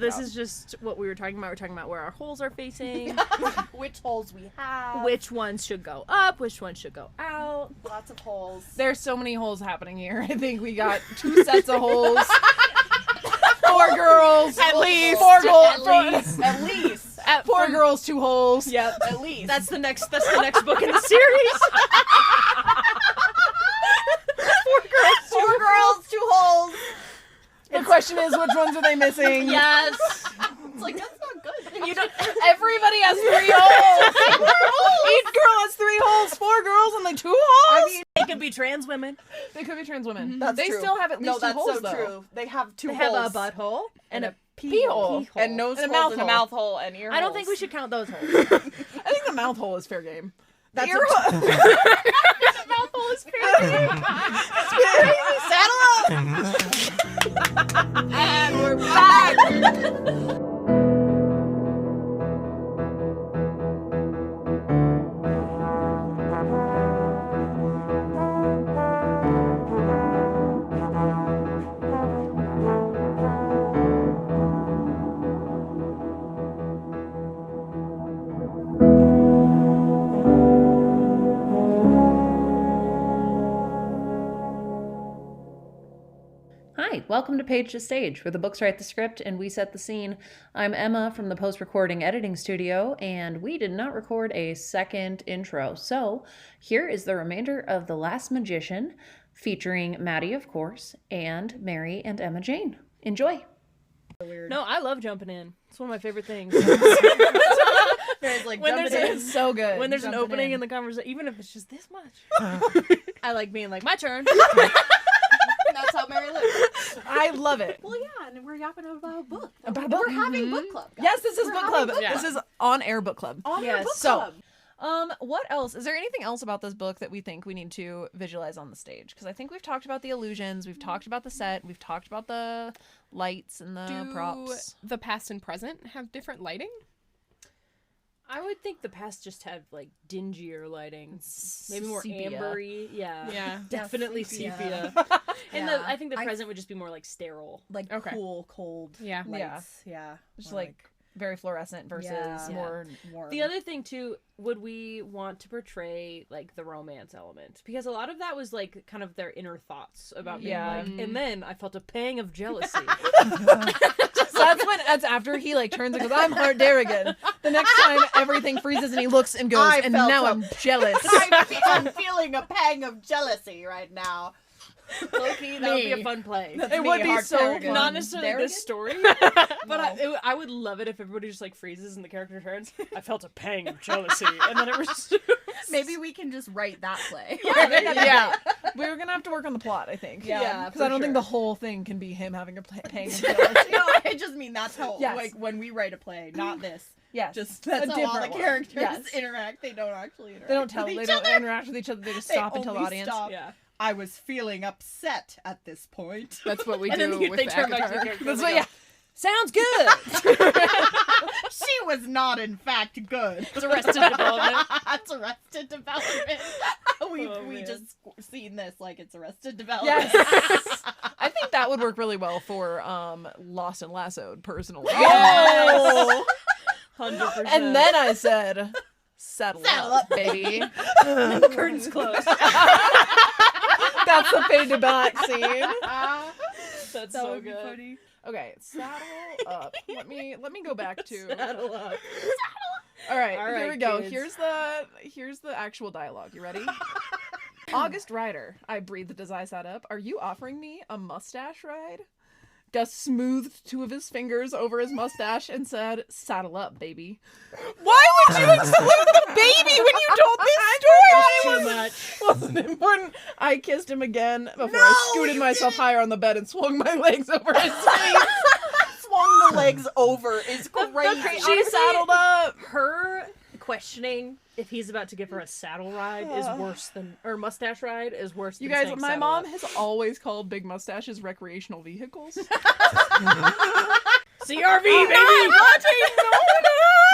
This is just what we were talking about. We're talking about where our holes are facing. Which holes we have. Which ones should go up, which ones should go out. Lots of holes. There's so many holes happening here. I think we got 2 sets of holes. 4 girls. At least. 4 goals. At least. 4 girls, 2 holes. Yep. At least. That's the next book in the series. 4 girls, 2 holes. The question is, which ones are they missing? Yes. It's like, that's not good. Everybody has 3 holes. Each girl has 3 holes. 4 girls, only 2 holes? I mean, they could be trans women. They could be trans women. That's they true. still have at least 2 that's holes, so though. true. They have 2 They holes. have a butthole and a pee hole. And nose And a holes mouth and a hole. mouth hole and ear holes. I don't think we should count those holes. I think the mouth hole is fair game. That's ear hole. The mouth hole is fair game. Saddle up! And we're back! Hi, welcome to Page to Stage, where the books write the script and we set the scene. I'm Emma from the post-recording editing studio, and we did not record a second intro. So here is the remainder of The Last Magician, featuring Maddie, of course, and Mary and Emma Jane. Enjoy. No, I love jumping in. It's one of my favorite things. There's like When jumping there's in. It's so good. When there's an Jumping opening in. in the conversation, even if it's just this much, I like being like, my turn. That's how Mary lives. I love it. Well, yeah, and we're yapping about a book. About a book. We're having book club, guys. Yes, this is We're book having club. book This is on-air book club. On Yes. our book So- club. What else? Is there anything else about this book that we think we need to visualize on the stage? Because I think we've talked about the illusions, we've talked about the set, we've talked about the lights and the props. The past and present have different lighting? I would think the past just had like dingier lighting, maybe more Sepia. ambery. Yeah, Yeah. definitely sepia. sepia. And Yeah. I think the present would just be more like sterile. Like Okay. cool, cold Yeah. lights. Yeah. Just Or, like very fluorescent versus Yeah. more. warm. The other thing too, would we want to portray like the romance element? Because a lot of that was like kind of their inner thoughts about being Yeah. like, and then I felt a pang of jealousy. That's after he like turns and goes, I'm hard there again. The next time everything freezes and he looks and goes, I and felt now a- I'm jealous. I'm feeling a pang of jealousy right now. Low-key, that would be a fun play. It would be so fun. Not necessarily There this again? story, but I would love it if everybody just like freezes and the character turns. I felt a pang of jealousy, and then it was. Maybe we can just write that play. Yeah. We're gonna have to work on the plot, I think. Yeah, Because I don't think the whole thing can be him having a pang of jealousy. No, I just mean that's how, Yes. like, when we write a play, not this. Yes. Just that's A how all the different one. characters Yes. interact. They don't actually interact. They don't tell. with They each don't other. interact with each other. They just They stop and tell the only audience. stop. Yeah. I was feeling upset at this point. That's what we And do then with they the turn back to the Akatar. character. That's and what. they Yeah. go, Sounds good. She was not, in fact, good. It's Arrested Development. It's Arrested Development. we man. just seen this like it's Arrested Development. Yes. I think that would work really well for Lost and Lassoed, personally. Yes. 100%. And then I said, saddle up, baby. the curtains closed. That's the fade to black scene. That's That so would be good. funny. Okay, saddle up. Let me go back to. Saddle up. All right, All here right, we go. kids. Here's the actual dialogue. You ready? August Rider, I breathed as I sat up. Are you offering me a mustache ride? Gus smoothed 2 of his fingers over his mustache and said, "Saddle up, baby." Why would you exclude the baby when you told this story? Too much. Wasn't important. I kissed him again before I scooted myself higher on the bed and swung my legs over his face. Swung the legs over is great. She Saddled up. Her questioning if he's about to give her a saddle ride is worse than, or mustache ride is worse than You guys, saying my saddle mom up. has always called big mustaches recreational vehicles. CRV, baby!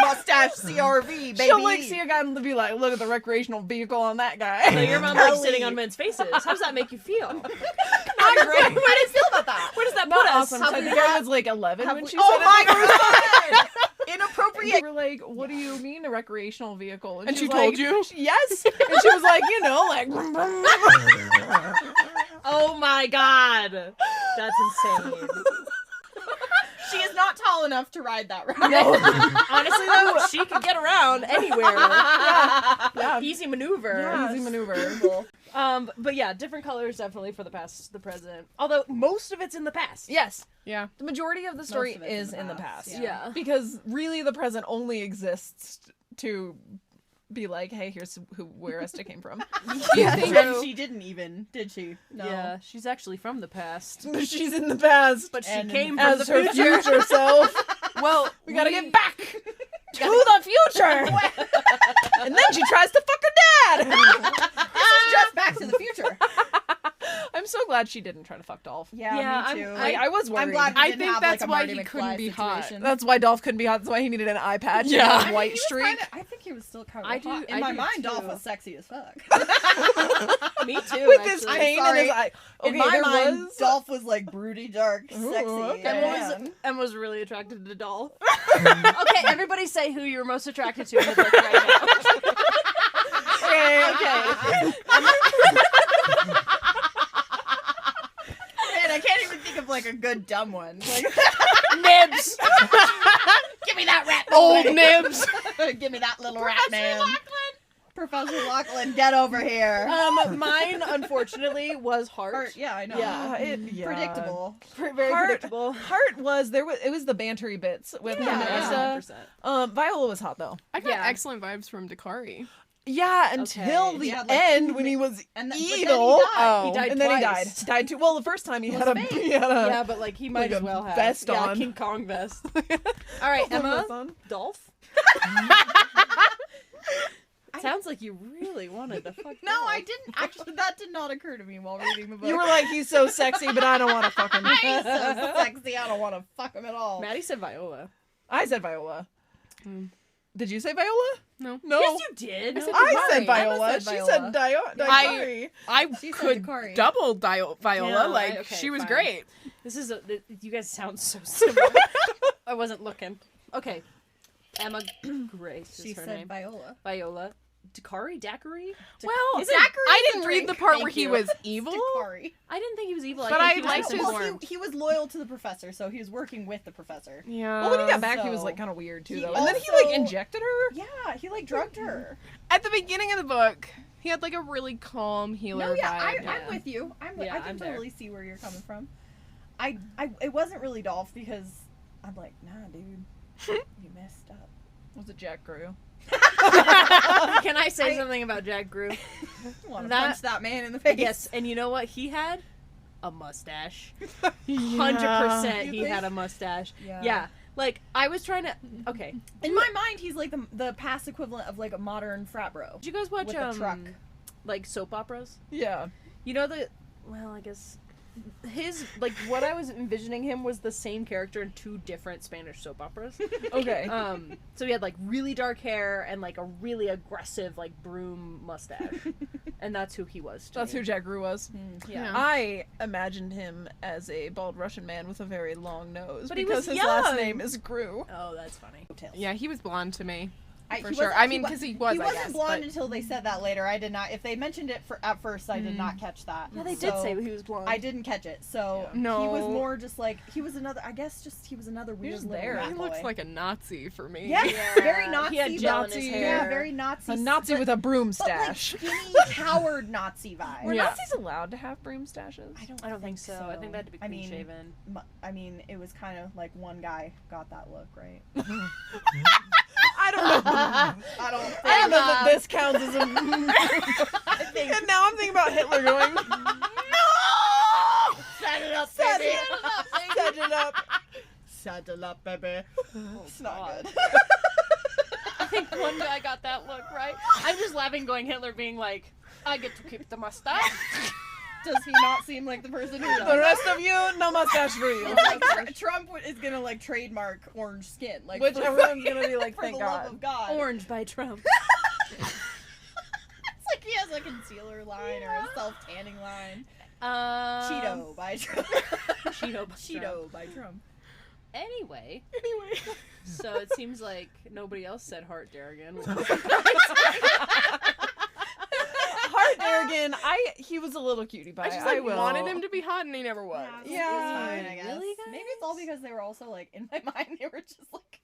Mustache mustache CRV, baby. She'll like see a guy and be like, look at the recreational vehicle on that guy. So your mom like sitting on men's faces. How does that make you feel? Not great. How do you feel about that? Where does that Not put us? awesome. So I think I was like 11 when she said Oh it. my god! Inappropriate. We were like, what do you mean a recreational vehicle? And she was told like, you? Yes. And she was like, you know, like. Oh my god. That's insane. She is not tall enough to ride that ride. No. Honestly though, she can get around anywhere. Yeah. Easy maneuver. Yeah, easy maneuver. But yeah, different colors definitely for the past, the present. Although most of it's in the past. Yes. Yeah. The majority of the story of it's is in the past. Yeah. Because really the present only exists to be like, hey, here's where Esther came from. And she didn't even, did she? No. Yeah, she's actually from the past. She's in the past. But she And came from as the her future. future self. Well, We gotta get back to the future. And then she tries to fuck her dad. This is just Back to the Future. I'm so glad she didn't try to fuck Dolph. Yeah, me too. I was worried. I'm glad we I didn't think have, that's like, a why Marty he McFly couldn't be hot. situation. That's why Dolph couldn't be hot. That's why he needed an eye patch Yeah. and a white He was streak. kinda- I think he was still kind of I do- hot. In I my do mind, Dolph too. was sexy as fuck. Me too. With his actually. pain in sorry. his eye. Okay, In my there mind, was. Dolph was like broody, dark, Ooh, sexy. okay. man. Emma's really attracted to Dolph. Okay, everybody say who you're most attracted to in the book right now. Okay. Man, I can't even think of like a good dumb one. Like, Nibs! give me that rat. Old Nibs. Give me that little rat man. Professor Lachlan, get over here. Mine, unfortunately, was Hart. Yeah, I know. Yeah. Predictable. Very Hart- predictable. Heart was there. It was the bantery bits with him and Yeah, Issa. 100%. Viola was hot though. I got Yeah. excellent vibes from Dakari. Yeah, until Okay. the Yeah, like, end when he was And then, evil. Oh. He died And then he died. twice. Died too. Well, the first time he Was had a fake. he had a Yeah, but like he might like as a well have vest yeah, on. King Kong vest. All right, Emma, vest on. Dolph. Sounds like you really wanted to fuck. No, I didn't. Actually, that did not occur to me while reading the book. You were like, he's so sexy, but I don't want to fuck him. He's so sexy. I don't want to fuck him at all. Maddie said Viola. I said Viola. Hmm. Did you say Viola? No. No. Yes, you did. I said Dakari. Viola. Emma said She Viola. said Dakari. I She said could Dakari. double Viola. Yeah, like, okay, she was fine. great. This is you guys sound so similar. I wasn't looking. Okay, Emma Grace She is her said name. Viola. Viola. Dacary? Well, Is it- I didn't read the part Thank where he you. was evil. Dakari. I didn't think he was evil. But I I think he liked was his- misinformed. He was loyal to the professor, so he was working with the professor. Yeah. Well, when he got back, he was so- like kind of weird too, He though. And then he also- like injected her. Yeah, he like drugged her. At the beginning of the book, he had like a really calm healer No, yeah, vibe. Yeah. I'm with you. I Yeah, can I'm there. totally see where you're coming from. It wasn't really Dolph because I'm like, nah, dude, you messed up. Was it Jack Grew? Can I say something about Jack Grew? Want to That- punch that man in the face? Yes, and you know what he had? A mustache. Yeah. 100% You he think? had a mustache. Yeah. Yeah. Like, I was trying to... Okay. In my mind, he's like the past equivalent of like a modern frat bro. Did you guys watch, With a truck. like, soap operas? Yeah. You know the... Well, I guess... His... Like, what I was envisioning him was the same character in two different Spanish soap operas. Okay. So he had, like, really dark hair and, like, a really aggressive, like, broom mustache. And that's who he was to That's me. who Jack Grew was. Yeah. Yeah. I imagined him as a bald Russian man with a very long nose But he because was his last young. name is Grew. Oh, that's funny. Yeah, he was blonde to me. For He sure. wasn't- I mean, because he was, He I wasn't guess. blonde but- until they said that later. I did not. If they mentioned it at first, I did not catch that. Yeah, they did So, say he was blonde. I didn't catch it. So Yeah. No. he was more just like he was another. I guess just he was another weird just little there. rat He boy. looks like a Nazi for me. Yes, Yeah. very Nazi. He had gel in but- his Yeah, hair. very Nazi. A Nazi but- with a broom but like stash. skinny, coward Nazi vibe. Were Yeah. Nazis allowed to have broom stashes? I don't think so. I think that had to be I clean mean, shaven. I mean, it was kind of like one guy got that look, right? I don't know. I don't think. I don't know that this counts as a. I think. And now I'm thinking about Hitler going, no! Set it up, Set baby. it up. Saddle up, baby. It's not God. good. I think one guy got that look right. I'm just laughing, going Hitler being like, "I get to keep the mustache." Does he not seem like the person who The does? rest of you, no mustache for you. It's like Trump is gonna like trademark orange skin, like Which for- everyone's gonna be like, for thank the love God. of God. Orange by Trump. It's like he has a concealer line or a self tanning line. Cheeto by Trump. Cheeto by Trump. Cheeto by Trump. Anyway, so it seems like nobody else said Hart Darrigan. Hart Darrigan, he was a little cutie pie. I just I like will. wanted him to be hot and he never was. Yeah. It's fine, I guess. Really, guys? Maybe it's all because they were also like in my mind they were just like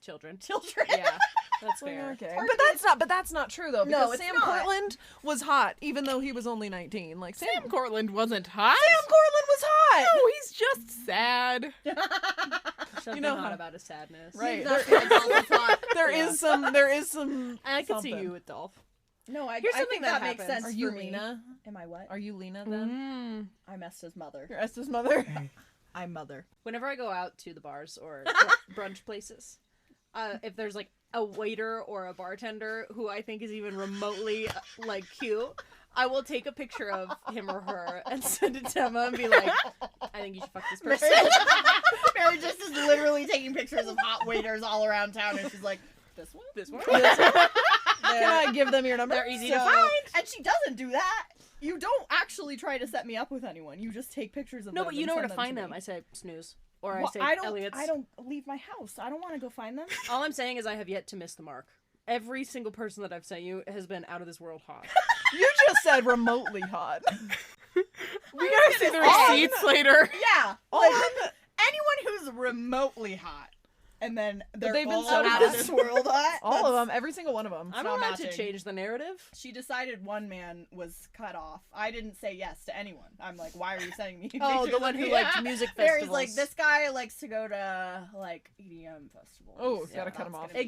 Children. children. Yeah, that's fair. Okay. But that's not true though, because No, it's Sam not. Cortland was hot, even though he was only 19. Like Sam Cortland wasn't hot. Sam Cortland was hot. No, he's just sad. Something know hot how- about his sadness. Right. That's what it's all about. There is some. I could see something. you with Dolph. No, I Here's think something that that makes happens. sense. Are you for me. Lena? Am I what? Are you Lena then? I'm Esther's mother. You're Esther's mother. I'm mother. Whenever I go out to the bars or brunch places, if there's like a waiter or a bartender who I think is even remotely like cute, I will take a picture of him or her and send it to Emma and be like, I think you should fuck this person. Mary just is literally taking pictures of hot waiters all around town, and she's like, this one? This one. Can I give them your number? They're easy to find. And she doesn't do that. You don't actually try to set me up with anyone. You just take pictures of No, them. but you and know where send to find to them. me. I say snooze. Or Well, I say Elliot's. I don't leave my house. I don't want to go find them. All I'm saying is I have yet to miss the mark. Every single person that I've sent you has been out of this world hot. You just said remotely hot. We gotta see the on- receipts later. Yeah. Like, anyone who's remotely hot, and then they've they've been all so out of hot. this world hot. All of them, every single one of them. I'm not allowed to matching. change the narrative. She decided one man was cut off. I didn't say yes to anyone. I'm like, why are you sending me Oh, pictures the one of who me? liked music Mary's festivals. like, this guy likes to go to, like, EM festivals. Oh, gotta cut him that's off. gonna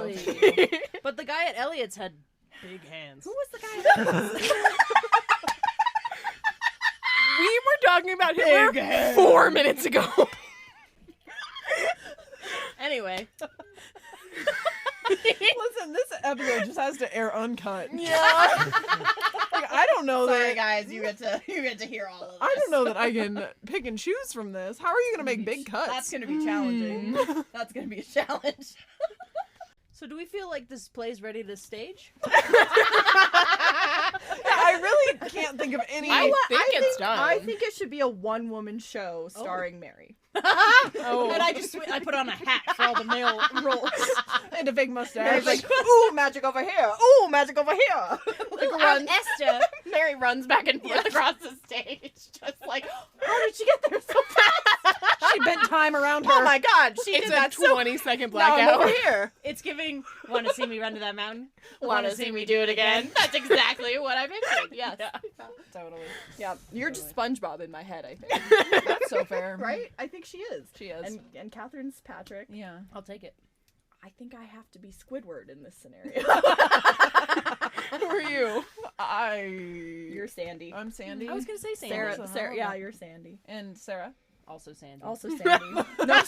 be a no. Exactly. But the guy at Elliot's had big hands. Who was the guy that was We were talking about Hitler Big hands. 4 minutes ago. Anyway. Listen, this episode just has to air uncut. Yeah. Like, I don't know Sorry, that. guys, you get to hear all of this. I don't know that I can pick and choose from this. How are you gonna make big cuts? That's gonna be challenging. That's gonna be a challenge. So do we feel like this play's ready to stage? I really can't think of any. I think it's done. I think it should be a one-woman show starring Mary. Oh. And I put on a hat for all the male roles. and a big mustache. Mary's like, ooh, magic over here. Ooh, magic over here. Like I'm Esther. Mary runs back and forth across the stage, just like, how did she get there so fast? She bent time around her. Oh my God, she It's did a that so. 20-second Now I'm blackout. over here. It's giving, want to see me run to that mountain? Want to see me do it again? That's exactly what I pictured. Yes. Totally. Yeah, you're just SpongeBob in my head, I think. That's so fair. Right? I think she is. She is. And Catherine's Patrick. Yeah. I'll take it. I think I have to be Squidward in this scenario. Who are you? You're Sandy. I'm Sandy. I was going to say Sandy. Sarah, So Sarah, how yeah, about- you're Sandy. And Sarah. Also Sandy. Also Sandy. No,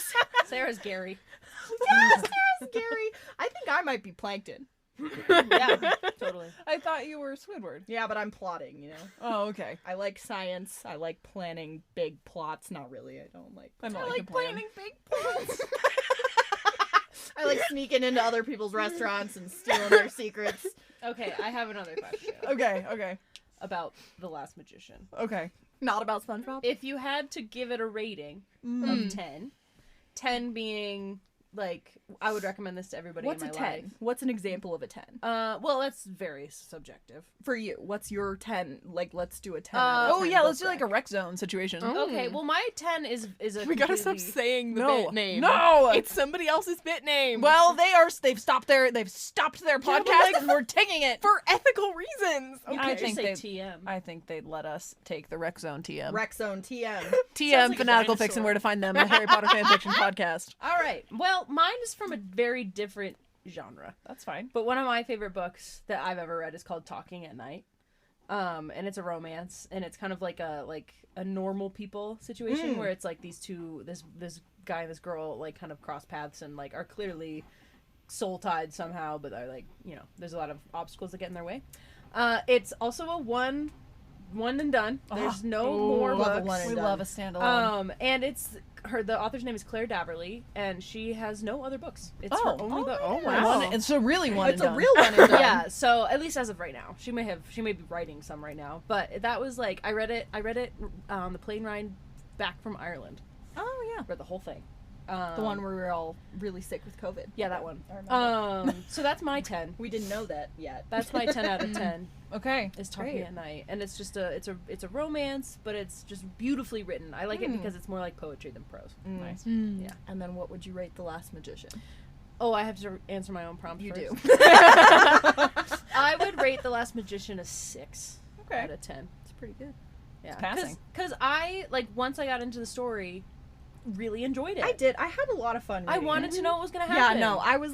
Sarah's Gary. Sarah's Gary. I think I might be Plankton. Yeah, totally. I thought you were Squidward. Yeah, but I'm plotting, you know. Oh, okay. I like science. I like planning big plots. Not really. I don't like. I'm not like a plan. big plots. I like sneaking into other people's restaurants and stealing their secrets. Okay, I have another question Okay. about The Last Magician. Okay. Not about SpongeBob. If you had to give it a rating of 10, 10 being like I would recommend this to everybody What's in a my 10? life. What's an example of a 10? Well, that's very subjective. For you, what's your 10? Like, let's do a 10. Oh yeah, let's do like a rec zone situation. Oh. Okay, well my 10 is a We gotta stop completely- saying the No. bit name. No. It's somebody else's bit name. Well, they've stopped their podcast like- and we're taking it. for ethical reasons. You I can't think just say they- TM. I think they'd let us take the rec zone TM. Rec Zone TM. TM Sounds like a Fanatical Fiction, dinosaur. where to find them, a Harry Potter fanfiction podcast. All right. Well, mine is from a very different genre. That's fine. But one of my favorite books that I've ever read is called Talking at Night. And it's a romance, and it's kind of like a normal people situation where it's like these two, this guy and this girl like kind of cross paths and like are clearly soul tied somehow, but are like, you know, there's a lot of obstacles that get in their way. It's also a one one and done. There's no more love a books. one and We done. love a standalone. And it's the author's name is Claire Daverly, and she has no other books. It's her Oh. only book. Oh, wow. It's a really one. It's and a done. real one and done. Yeah, so at least as of right now, she may be writing some right now, but that was like I read it on the plane ride back from Ireland. Oh yeah. Read the whole thing. The one where we were all really sick with COVID. Yeah, that one. I remember. So that's my 10. We didn't know that yet. That's my 10 out of 10. Okay. Is Talking Great. at Night, and it's just it's a romance, but it's just beautifully written. I like it because it's more like poetry than prose. Nice. Yeah. And then what would you rate The Last Magician? Oh, I have to answer my own prompt. You first. do. I would rate The Last Magician a 6 Okay. out of 10. It's pretty good. Yeah, passing. Because I once I got into the story, really enjoyed it. I did. I had a lot of fun I reading wanted it. to know what was gonna Yeah, happen. no, I was,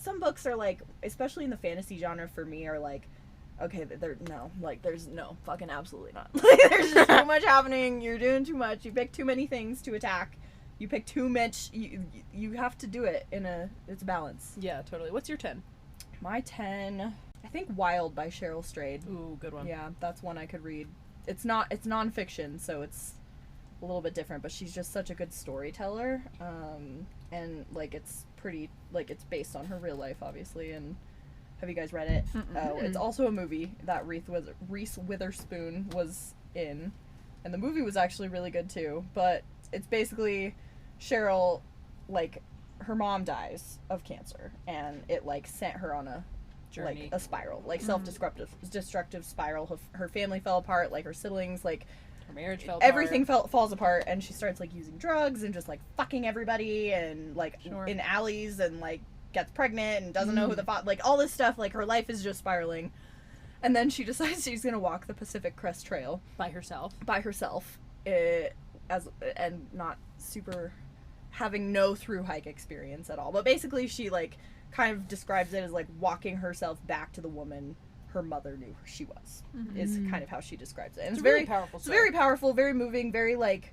some books are like, especially in the fantasy genre for me, are like, okay, there's no, fucking absolutely not. Like, there's just too much happening, you're doing too much, you pick too many things to attack, you pick too much, you have to do it it's a balance. Yeah, totally. What's your 10? My 10, I think Wild by Cheryl Strayed. Ooh, good one. Yeah, that's one I could read. It's nonfiction, so it's a little bit different, but she's just such a good storyteller, and like it's pretty, like it's based on her real life, obviously. And have you guys read it? Oh, it's also a movie that Reese Witherspoon was in, and the movie was actually really good too. But it's basically Cheryl, like her mom dies of cancer, and it like sent her on a Journey. like a spiral, like self-destructive spiral. Her family fell apart, like her siblings, like Her marriage fell everything falls apart, and she starts like using drugs and just like fucking everybody, and like Sure. in alleys, and like gets pregnant and doesn't know who the like all this stuff. Like her life is just spiraling, and then she decides she's gonna walk the Pacific Crest Trail by herself. And not super having no through hike experience at all. But basically, she like kind of describes it as like walking herself back to the woman her mother knew she was. Is kind of how she describes it. And it's a really very powerful It's story. very powerful, very moving, very like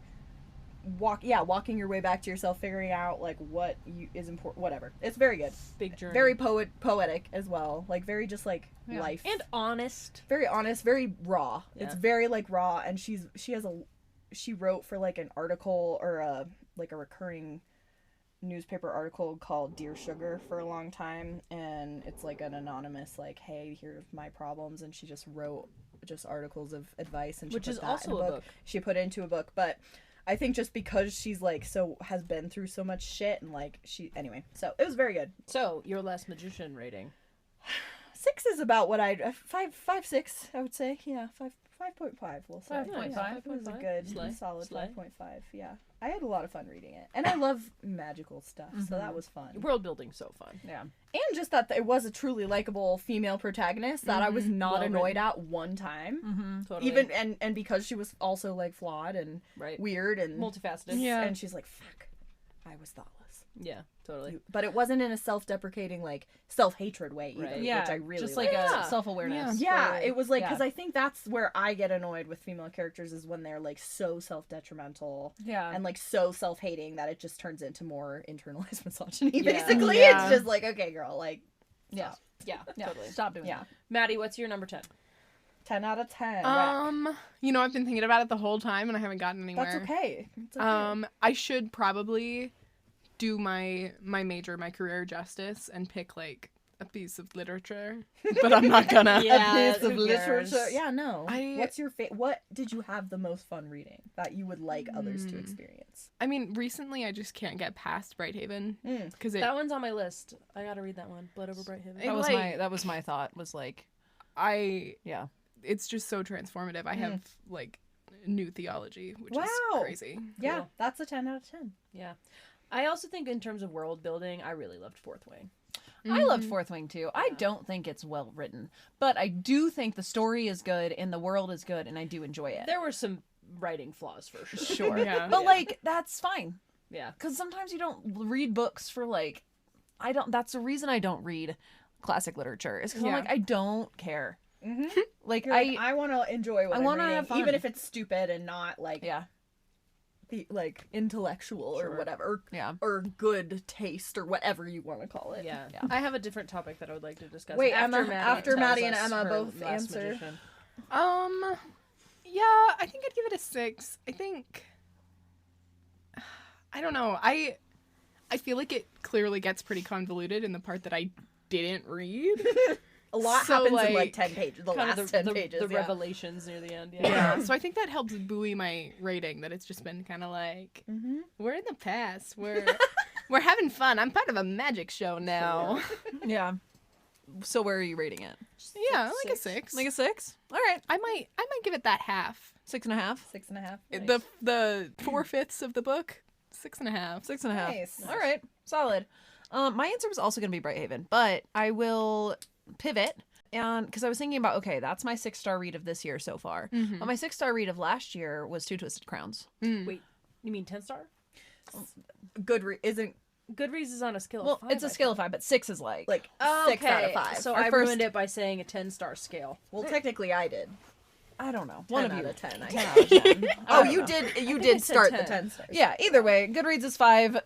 walking your way back to yourself, figuring out like what is important, whatever. It's very good. Big journey. Very poetic as well. Like very just like life. and honest. Very honest, very raw. Yeah. It's very like raw, and she wrote for like an article or a recurring newspaper article called Dear Sugar for a long time, and it's like an anonymous like, hey, here's my problems, and she just wrote just articles of advice, and she Which put is that also in a book. She put it into a book, but I think just because she's like has been through so much shit, and like anyway, so it was very good. So your Last Magician rating. 6 is about what I'd 6 I would say. Yeah, 5.5 we'll say. 5.5. Yeah, it was a good Slay. solid Slay. 5.5. Yeah, I had a lot of fun reading it, and I love magical stuff, so that was fun. World building so fun. Yeah. And just that it was a truly likable female protagonist that I was not Well annoyed written. at one time. Totally. Even and because she was also like flawed and right. weird and Multifaceted. Yeah. and she's like, fuck, I was thoughtless. Yeah. Totally. But it wasn't in a self-deprecating, like self-hatred way either, Right. Yeah. which I really just like Yeah. a self-awareness. Yeah, it was like, Yeah. because I think that's where I get annoyed with female characters is when they're like so self-detrimental Yeah. and like so self-hating that it just turns into more internalized misogyny. Yeah. Basically, Yeah. it's just like, okay, girl, like, Yeah. Yeah. Yeah. Totally. Stop doing yeah, that. Maddie, what's your number 10? 10 out of 10. You know, I've been thinking about it the whole time and I haven't gotten anywhere. That's okay. It's okay. I should probably do my career justice and pick like a piece of literature, but I'm not gonna. Yeah, a piece of who cares? literature. Yeah, no. I- What's your what did you have the most fun reading that you would like others to experience? I mean, recently I just can't get past Brighthaven Mm. because it. That one's on my list. I gotta read that one. Blood Over Brighthaven. That was my thought. Was like, yeah. It's just so transformative. I have like new theology, which Wow. is crazy. Yeah, Cool. that's a 10 out of 10. Yeah. I also think in terms of world building, I really loved Fourth Wing. I loved Fourth Wing too. I don't think it's well written, but I do think the story is good and the world is good, and I do enjoy it. There were some writing flaws for sure. Sure. Yeah. But like that's fine. Yeah. Because sometimes you don't read books for like, I don't. That's the reason I don't read classic literature. Is because I'm Yeah. like I don't care. Like You're like, I want to enjoy what I I'm wanna reading, have fun. even if it's stupid and not like yeah, like intellectual or Sure. whatever, yeah. or good taste or whatever you want to call it. Yeah. Yeah. I have a different topic that I would like to discuss. Wait, Emma, after tells Maddie and us Emma her both Last answer. Magician. Yeah, I think I'd give it a 6. I don't know. I feel like it clearly gets pretty convoluted in the part that I didn't read. A lot So, happens in like, like 10 pages. The Kind last of 10 the pages. the yeah. revelations near the end. Yeah, so I think that helps buoy my rating, that it's just been kind of like, Mm-hmm. we're in the past. We're having fun. I'm part of a magic show now. Yeah. So where are you rating it? Yeah, like a 6. Like a 6? All right. I might give it that half. 6.5. 6.5. The 4/5 of the book, 6.5. 6.5. Nice. All right. Solid. My answer was also going to be Brighthaven, but I will pivot. And because I was thinking about, okay, that's my 6-star read of this year so far. But my 6-star read of last year was Two Twisted Crowns. Wait, you mean 10-star? Isn't Goodreads is on a scale Well, of 5. it's a scale of 5, but 6 is like 6 okay. out of 5. So Our I first- ruined it by saying a 10-star scale. Well, technically I did. I don't know. 10 One of out you. of 10. 10 out of 10. Oh, I you don't know. did. You I did said start 10. the 10 stars. Yeah, either way, Goodreads is 5.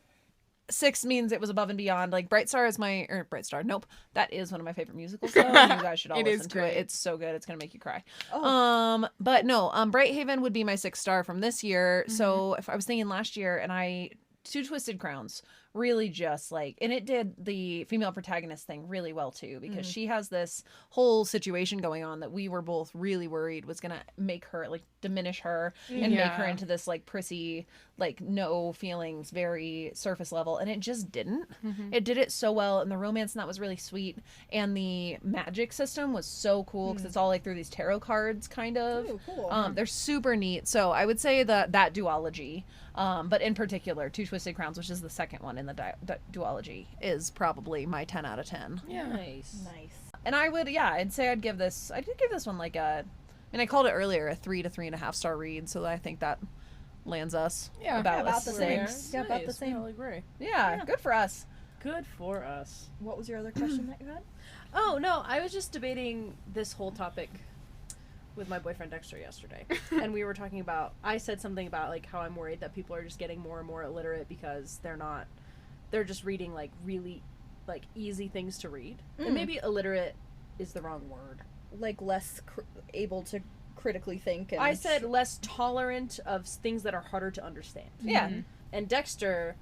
6 means it was above and beyond. Like Bright Star is Bright Star. Nope, that is one of my favorite musicals. Though. You guys should all It is listen to great. it. It's so good. It's gonna make you cry. Oh. But no, Brighthaven would be my 6-star from this year. So if I was thinking last year, and Two Twisted Crowns really just like, and it did the female protagonist thing really well too, because she has this whole situation going on that we were both really worried was gonna make her like diminish her and make her Yeah. into this like prissy, like no feelings, very surface level, and it just didn't. It did it so well, and the romance in that was really sweet, and the magic system was so cool because it's all like through these tarot cards kind of. Ooh, cool. They're super neat. So I would say that duology, but in particular, Two Twisted Crowns, which is the second one in the duology, is probably my 10 out of 10. Yeah. Nice. Nice. And I'd say I did give this one like I called it earlier a 3 to 3.5 star read, so I think that lands us Yeah. about about a the 6. same. Yeah, about the same. I agree. Yeah, good for us. Good for us. What was your other question that you had? Oh, no, I was just debating this whole topic with my boyfriend Dexter yesterday. And we were talking about, I said something about like how I'm worried that people are just getting more and more illiterate because they're just reading like really like easy things to read. And maybe illiterate is the wrong word. Like less able to critically think. And I said less tolerant of things that are harder to understand. Yeah. And Dexter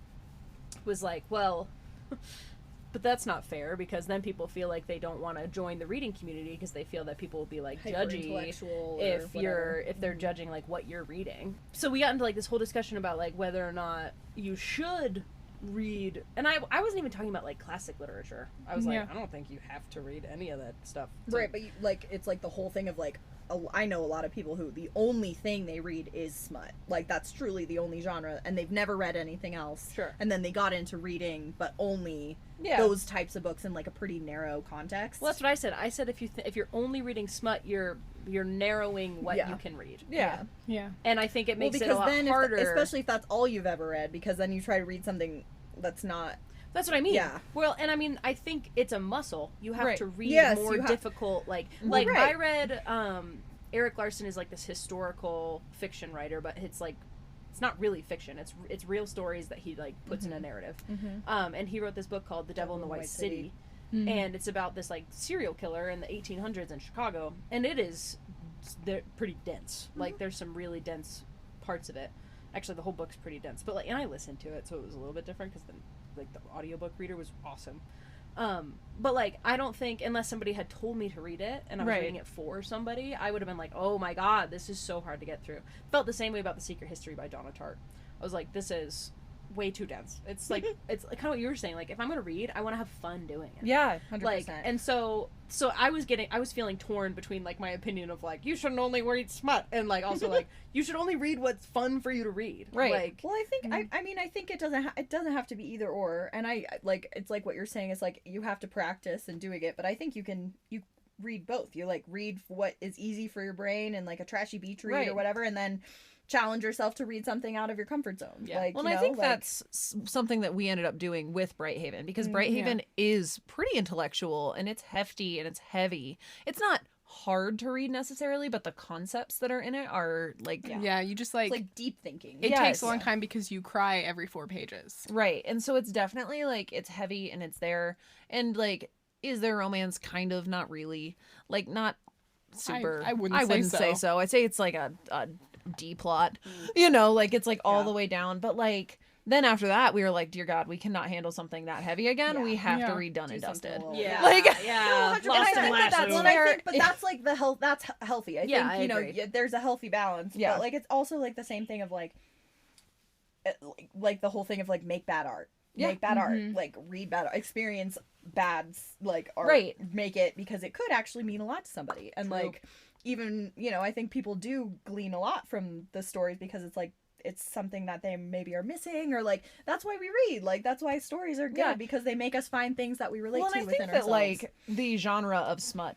was like, well, but that's not fair because then people feel like they don't want to join the reading community because they feel that people will be like judgy Hyper-intellectual if they're judging like what you're reading. So we got into like this whole discussion about like whether or not you should read, and I wasn't even talking about like classic literature. I was like, Yeah. I don't think you have to read any of that stuff. Right, but like it's like the whole thing of like I know a lot of people who the only thing they read is smut. Like that's truly the only genre, and they've never read anything else. Sure. And then they got into reading, but only Yeah. those types of books in like a pretty narrow context. Well, that's what I said. I said if you're only reading smut, you're narrowing what Yeah. you can read. Yeah. Yeah. And I think it makes because it a lot then harder. especially if that's all you've ever read, because then you try to read something that's not. That's what I mean. Yeah. Well, and I mean, I think it's a muscle. You have Right. to read Yes, more you have- difficult. Like Well, I right. read Eric Larson is like this historical fiction writer, but it's like it's not really fiction. It's real stories that he like puts in a narrative. And he wrote this book called The Devil in the White City. And it's about this like serial killer in the 1800s in Chicago, and they're pretty dense. Like there's some really dense parts of it. Actually, the whole book's pretty dense, but like, and I listened to it, so it was a little bit different because then like the audiobook reader was awesome. But like I don't think unless somebody had told me to read it and I was Right. reading it for somebody, I would have been like, oh my god, this is so hard to get through. Felt the same way about The Secret History by Donna Tartt. I was like, this is way too dense. It's like it's kind of what you were saying. Like if I'm gonna read, I want to have fun doing it. Yeah. 100%. Like and so I was feeling torn between like my opinion of like you shouldn't only read smut and like also like you should only read what's fun for you to read. Right. Like Well, I think I mean I think it doesn't have to be either or, and I like it's like what you're saying is like you have to practice and doing it, but I think you read both. You like read what is easy for your brain and like a trashy beach read Right. or whatever, and then challenge yourself to read something out of your comfort zone. Yeah. Like, Well, you and I know, think like, that's something that we ended up doing with Brighthaven, because Brighthaven is pretty intellectual and it's hefty and it's heavy. It's not hard to read necessarily, but the concepts that are in it are like Yeah, you just it's like deep thinking. it Yes. takes a long time because you cry every 4 pages. right. And so it's definitely like it's heavy and it's there. And like, is there romance? Kind of, not really. Like, not super. I wouldn't say say so. so. I'd say it's like a D plot. You know, like it's like all the way down. But like then after that, we were like, dear God, we cannot handle something that heavy again. Yeah. We have to Yeah. read Done and Do something Dusted. a little- Yeah. Like, yeah. And I Lost think and that that's Lashley. where but that's like that's healthy. I Yeah, think I you know agree. there's a healthy balance. Yeah. But like it's also like the same thing of like the whole thing of like make bad art. Yeah. Make bad art. Like read bad art. Experience bad like art. Right. Make it because it could actually mean a lot to somebody. And True. like even I think people do glean a lot from the stories because it's like it's something that they maybe are missing or like that's why we read. Like that's why stories are good Yeah. because they make us find things that we relate Well, to and I within think that ourselves. like the genre of smut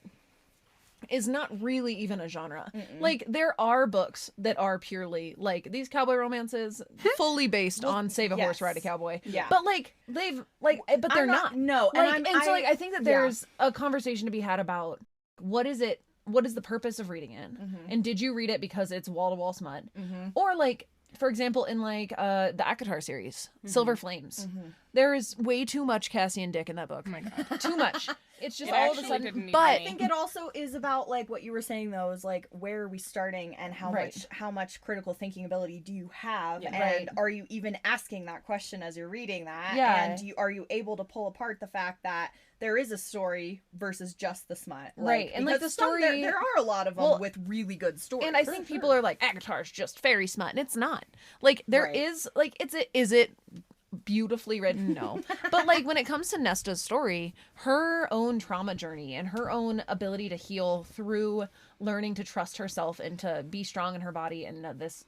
is not really even a genre. Like there are books that are purely like these cowboy romances fully based on Save a Horse, yes. Ride a Cowboy. Yeah. but like they've like but they're I'm not. No, Like, and so like I think that yeah. there's a conversation to be had about what is the purpose of reading it, and did you read it because it's wall-to-wall smut, or like for example in like the Akatar series Silver Flames, there is way too much Cassie and Dick in that book. Oh my God. Too much. It's just It all of a actually sudden didn't need but any. I think it also is about like what you were saying though is like where are we starting and Right. how much critical thinking ability do you have Yeah. and Right. are you even asking that question as you're reading that Yeah. and are you able to pull apart the fact that there is a story versus just the smut Right, and, like, because the story- there are a lot of them Well, with really good stories and I think people are like Akatar's just fairy smut, and it's not. Like there is Right. like is it beautifully written? No. But like when it comes to Nesta's story, her own trauma journey and her own ability to heal through learning to trust herself and to be strong in her body and this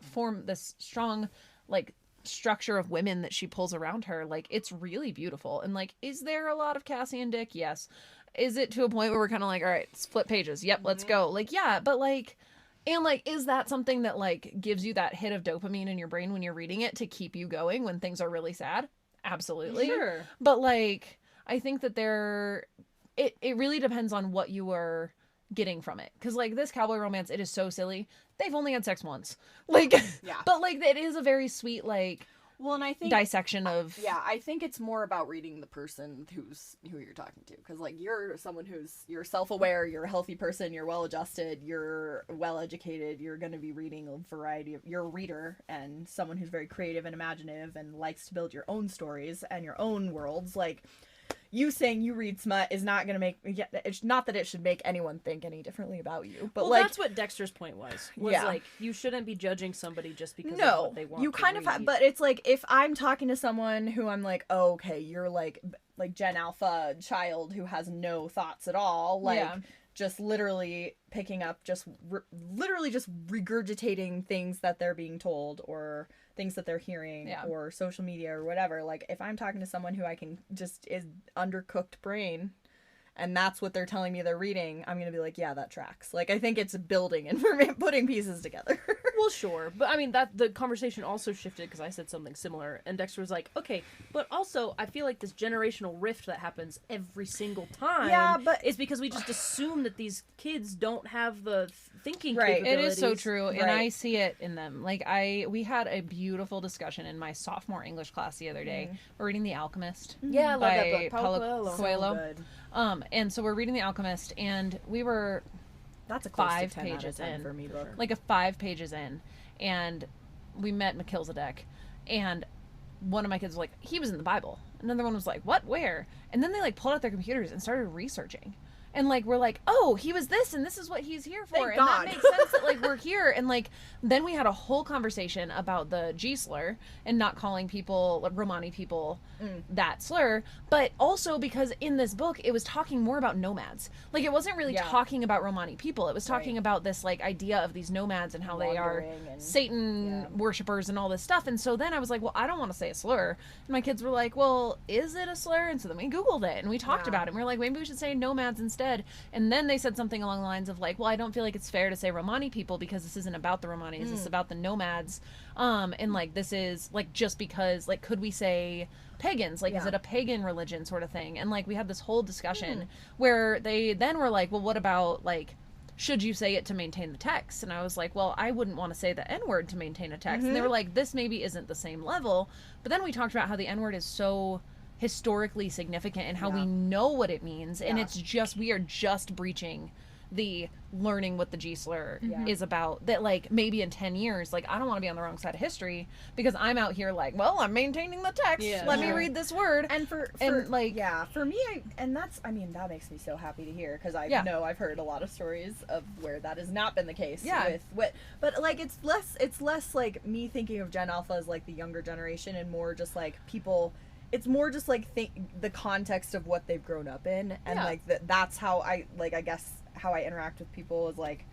strong like structure of women that she pulls around her, like it's really beautiful. And like is there a lot of Cassie and Dick? Yes. Is it to a point where we're kind of like, all right, let's flip pages, yep, let's go, like yeah, but like and like is that something that like gives you that hit of dopamine in your brain when you're reading it to keep you going when things are really sad? Absolutely. Sure. But like I think that it really depends on what you are getting from it, because like this cowboy romance, it is so silly. They've only had sex once, like Yeah. but like it is a very sweet like well and I think dissection of yeah, I think it's more about reading the person who you're talking to, because like you're someone you're self-aware, you're a healthy person, you're well-adjusted, you're well-educated, you're going to be reading a variety of you're a reader and someone who's very creative and imaginative and likes to build your own stories and your own worlds. Like you saying you read smut is not going to make it's not that it should make anyone think any differently about you, but Well, like that's what Dexter's point was Yeah. like you shouldn't be judging somebody just because of no, what they want you to kind of read. but it's like if I'm talking to someone who I'm like, oh, okay, you're like Gen Alpha child who has no thoughts at all, like Yeah. just literally picking up, literally just regurgitating things that they're being told or things that they're hearing Yeah. or social media or whatever. Like if I'm talking to someone who I can just is undercooked brain and that's what they're telling me they're reading, I'm gonna be like, yeah, that tracks. Like I think it's building and putting pieces together. Well, sure, but I mean that the conversation also shifted because I said something similar, and Dexter was like, "Okay, but also I feel like this generational rift that happens every single time, Yeah, but- is because we just assume that these kids don't have the thinking Right. capabilities." It is so true, and Right. I see it in them. Like we had a beautiful discussion in my sophomore English class the other day. We're reading The Alchemist. Yeah, I love that by book. Paulo Paulo Coelho. Coelho. And so we're reading The Alchemist, and we were That's a close 5 to 10 out of pages 10 in for me book. like a 5 pages in, and we met Melchizedek, and one of my kids was like, he was in the Bible. Another one was like, what, where? And then they like pulled out their computers and started researching. And like we're like, oh, he was this and this is what he's here for. Thank and God. that makes sense that like we're here. And like then we had a whole conversation about the G slur and not calling people like, Romani people that slur, but also because in this book it was talking more about nomads. Like it wasn't really Yeah. talking about Romani people. It was talking Right. about this like idea of these nomads and how they are Wandering and- Satan yeah. worshippers and all this stuff. And so then I was like, well, I don't want to say a slur. And my kids were like, well, is it a slur? And so then we Googled it and we talked Yeah. about it. And we were like, maybe we should say nomads instead. And then they said something along the lines of like, well, I don't feel like it's fair to say Romani people because this isn't about the Romanis. This is about the nomads. And like, this is like, just because like, could we say pagans? Like, is Yeah. it a pagan religion sort of thing? And like, we had this whole discussion where they then were like, well, what about like, should you say it to maintain the text? And I was like, well, I wouldn't want to say the N-word to maintain a text. And they were like, this maybe isn't the same level. But then we talked about how the N-word is so historically significant and how we know what it means. And Yeah. it's just, we are just breaching the learning what the G slur Yeah. is about. That like maybe in 10 years, like I don't want to be on the wrong side of history because I'm out here like, well, I'm maintaining the text. Yeah. Let me Sure. read this word. And for like yeah, for me, that makes me so happy to hear because I Yeah. know I've heard a lot of stories of where that has not been the case. Yeah. But like it's less like me thinking of Gen Alpha as like the younger generation and more just like people. It's more just like the context of what they've grown up in and Yeah. like that's how I guess how I interact with people is like.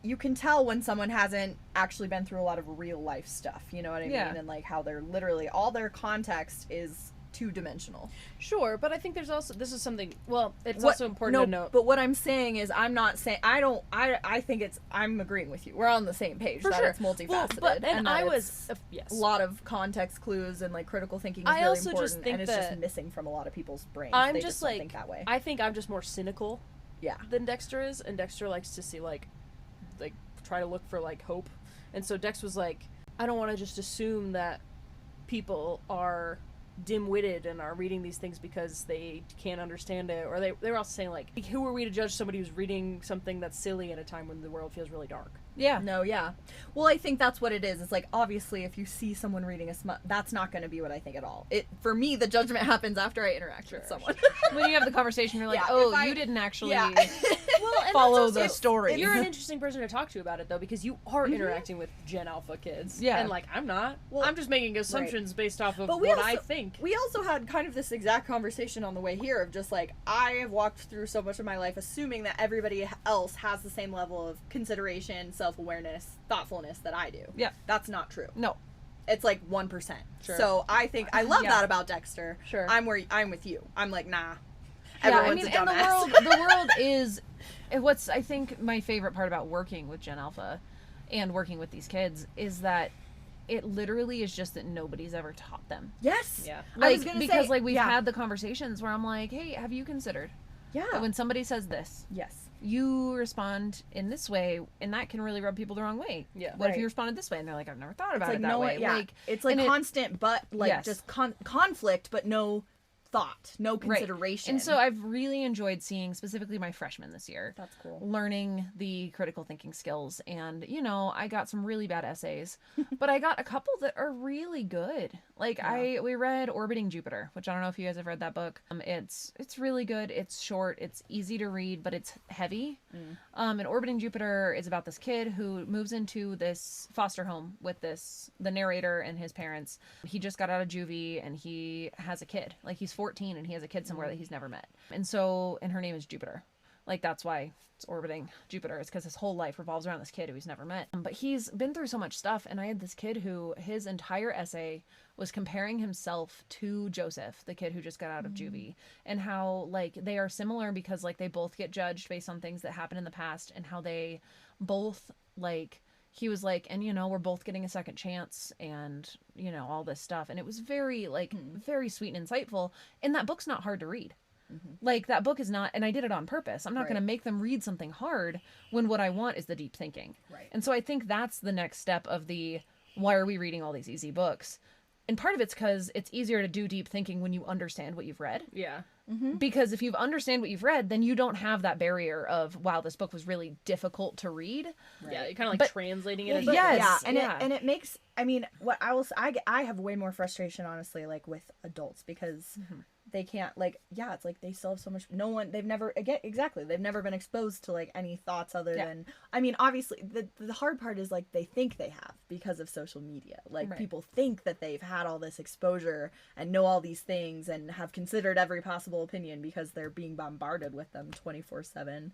You can tell when someone hasn't actually been through a lot of real life stuff, you know what I Yeah. mean? And like how they're literally all their context is two-dimensional. Sure, but I think there's also this is something. Well, it's also important to note. But what I'm saying is, I'm not saying I think I'm agreeing with you. We're on the same page. For that sure. It's multifaceted. Well, but and that I it's was yes. a lot of context clues and like critical thinking is I really also important, just think and it's just that missing from a lot of people's brains. I'm They just don't like think that way. I think I'm just more cynical Yeah. than Dexter is, and Dexter likes to see like try to look for like hope, and so Dex was like, I don't want to just assume that people are dim-witted and are reading these things because they can't understand it, or they were also saying like, who are we to judge somebody who's reading something that's silly at a time when the world feels really dark? yeah. No, yeah. Well, I think that's what it is. It's like, obviously, if you see someone reading a smut, that's not going to be what I think at all. For me, the judgment happens after I interact with someone. When you have the conversation, you're like, Yeah, oh, if I- you didn't actually Yeah. Well, and follow that's the also, story. You're an interesting person to talk to about it though, because you are interacting with Gen Alpha kids. Yeah. And like, I'm not. Well, I'm just making assumptions based off of But what I think. We also had kind of this exact conversation on the way here of just like, I have walked through so much of my life assuming that everybody else has the same level of consideration, self-awareness, thoughtfulness that I do. Yeah. That's not true. No. It's like 1%. Sure. So I think, I love Yeah. that about Dexter. Sure. I'm with you. I'm like, nah. Yeah, I Everyone's mean, a and dumbass. the world is what's I think my favorite part about working with Gen Alpha and working with these kids is that it literally is just that nobody's ever taught them. Yes. Yeah. I was Like, gonna because say, like we've yeah. had the conversations where I'm like, hey, have you considered that Yeah. when somebody says this, Yes. you respond in this way, and that can really rub people the wrong way. Yeah. What if Right. you responded this way, and they're like, I've never thought It's about like it that no way. one, yeah. Like, it's like and it- constant, but like Yes. just conflict, but no thought, no Right. consideration. And so I've really enjoyed seeing specifically my freshmen this year. That's cool. Learning the critical thinking skills, and I got some really bad essays, but I got a couple that are really good. Like we read Orbiting Jupiter, which I don't know if you guys have read that book. It's really good. It's short, it's easy to read, but it's heavy. And Orbiting Jupiter is about this kid who moves into this foster home with the narrator and his parents. He just got out of juvie and he has a kid. Like he's 14 and he has a kid somewhere that he's never met. And her name is Jupiter. Like that's why it's Orbiting Jupiter. It's because his whole life revolves around this kid who he's never met. But he's been through so much stuff, and I had this kid who his entire essay was comparing himself to Joseph, the kid who just got out of juvie, and how like they are similar because like they both get judged based on things that happened in the past, and how they both like he was like, and we're both getting a second chance, and all this stuff, and it was very like very sweet and insightful. And that book's not hard to read. Like that book is not, and I did it on purpose. I'm not going to make them read something hard when what I want is the deep thinking. Right. And so I think that's the next step of why are we reading all these easy books? And part of it's because it's easier to do deep thinking when you understand what you've read. Yeah. Because if you understand what you've read, then you don't have that barrier of, wow, this book was really difficult to read. Yeah. You're kind of like But- translating it. Well, as but- you yes. go. yeah, and it makes. I mean, what I will. I have way more frustration, honestly, like with adults because they can't it's like they still have so much. No one. They've never exactly. They've never been exposed to like any thoughts other than. I mean, obviously, the hard part is like they think they have because of social media. Like Right. people think that they've had all this exposure and know all these things and have considered every possible opinion because they're being bombarded with them 24/7.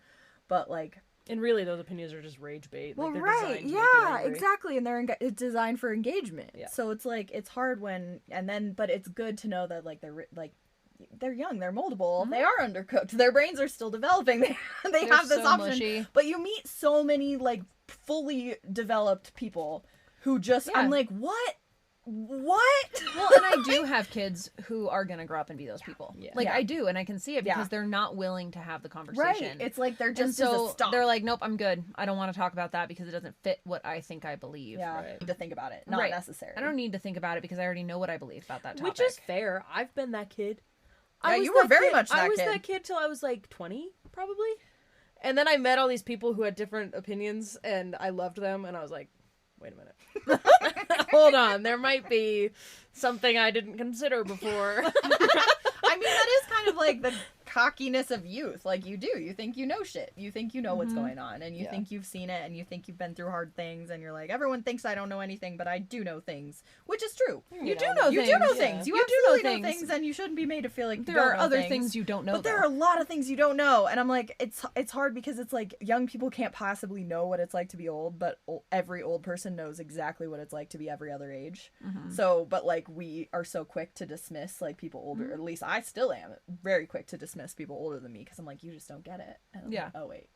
But like. And really, those opinions are just rage bait. Well, like, they're right, designed to make you yeah, angry. exactly, and it's designed for engagement. Yeah. So it's like it's hard but it's good to know that they're young, they're moldable, they are undercooked, their brains are still developing. They They're have this so option, mushy. but you meet so many like fully developed people who just Yeah. I'm like, what? Well, and I do have kids who are going to grow up and be those people. Yeah. Like Yeah. I do, and I can see it because Yeah. they're not willing to have the Right? conversation. It's like they're And just so a stop. they're like, nope, I'm good. I don't want to talk about that because it doesn't fit what I think I believe. yeah, Right. need to think about it, not Right. necessary. I don't need to think about it because I already know what I believe about that topic. Which is fair. I've been that kid. Yeah, I was you were that very kid- much I that was kid. that kid till I was like 20, probably. And then I met all these people who had different opinions, and I loved them, and I was like, wait a minute. Hold on, there might be something I didn't consider before. I mean, that is kind of like the cockiness of youth. Like, you think you know shit. You think you know what's going on, and you think you've seen it, and you think you've been through hard things, and you're like, everyone thinks I don't know anything, but I do know things, which is true. You do know You things. do know things. You You do know absolutely know things. things, and you shouldn't be made to feel like you There don't are know other things you don't know, But there are a lot of things you don't know, and I'm like, it's hard because it's like young people can't possibly know what it's like to be old, but every old person knows exactly what it's like to be every other age. So, but like we are so quick to dismiss like people older. At least I still am very quick to dismiss people older than me because I'm like, you just don't get it. And I'm like, oh wait,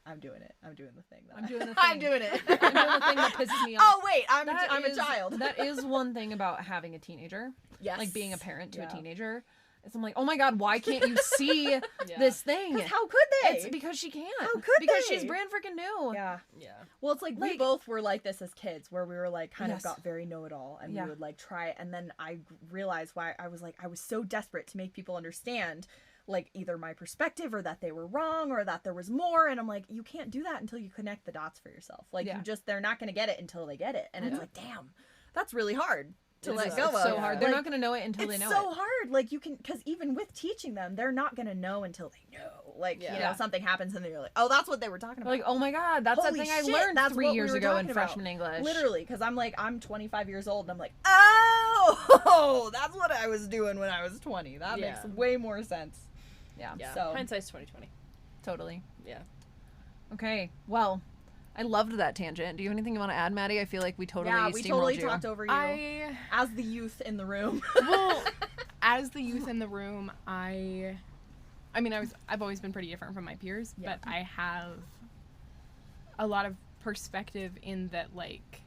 I'm doing it. I'm doing the thing. I'm doing the thing. I'm doing it. I'm doing the thing that pisses me off. Oh wait, I'm That a is- child. That is one thing about having a teenager. Yes. Like being a parent to Yeah. a teenager. It's I'm like, oh my god, why can't you see this thing? 'Cause how could they? It's because she can't. How could because they? she's brand freaking new. Yeah. Yeah. Well, it's like we Like- both were like this as kids, where we were like kind Yes. of got very know-it-all, and Yeah. we would like try it, and then I realized why I was so desperate to make people understand, like either my perspective or that they were wrong or that there was more, and I'm like, you can't do that until you connect the dots for yourself. Like Yeah. they're not gonna get it until they get it, and it's like, damn, that's really hard to let is. go It's of. so hard. They're Like, not gonna know it until they it's know so it. hard. Like you can, because even with teaching them, they're not gonna know until they know. Like you know, Yeah. something happens and then you're like, oh, that's what they were talking about. Like, oh my god, that's Holy something I shit, learned that's 3 what we years were ago in talking about. freshman English. Literally, because I'm 25 years old and I'm like, oh, that's what I was doing when I was 20. That Yeah. makes way more sense. Yeah, Yeah. So- Hindsight's 2020. totally. Yeah. Okay, well, I loved that tangent. Do you have anything you want to add, Maddie? I feel like we totally Yeah, we steamrolled totally you. talked over you as the youth in the room. Well, as the youth in the room, I mean, I've always been pretty different from my peers, Yeah. but I have a lot of perspective in that, like,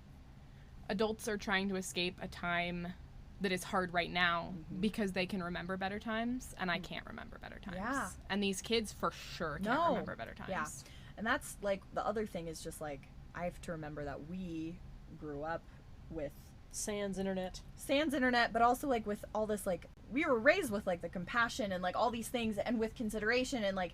adults are trying to escape a time that is hard right now because they can remember better times, and I can't remember better times. Yeah. And these kids for sure can't No. remember better times. Yeah. And that's like the other thing is just like I have to remember that we grew up with Sans internet. sans internet, but also like with all this, like we were raised with like the compassion and like all these things, and with consideration, and like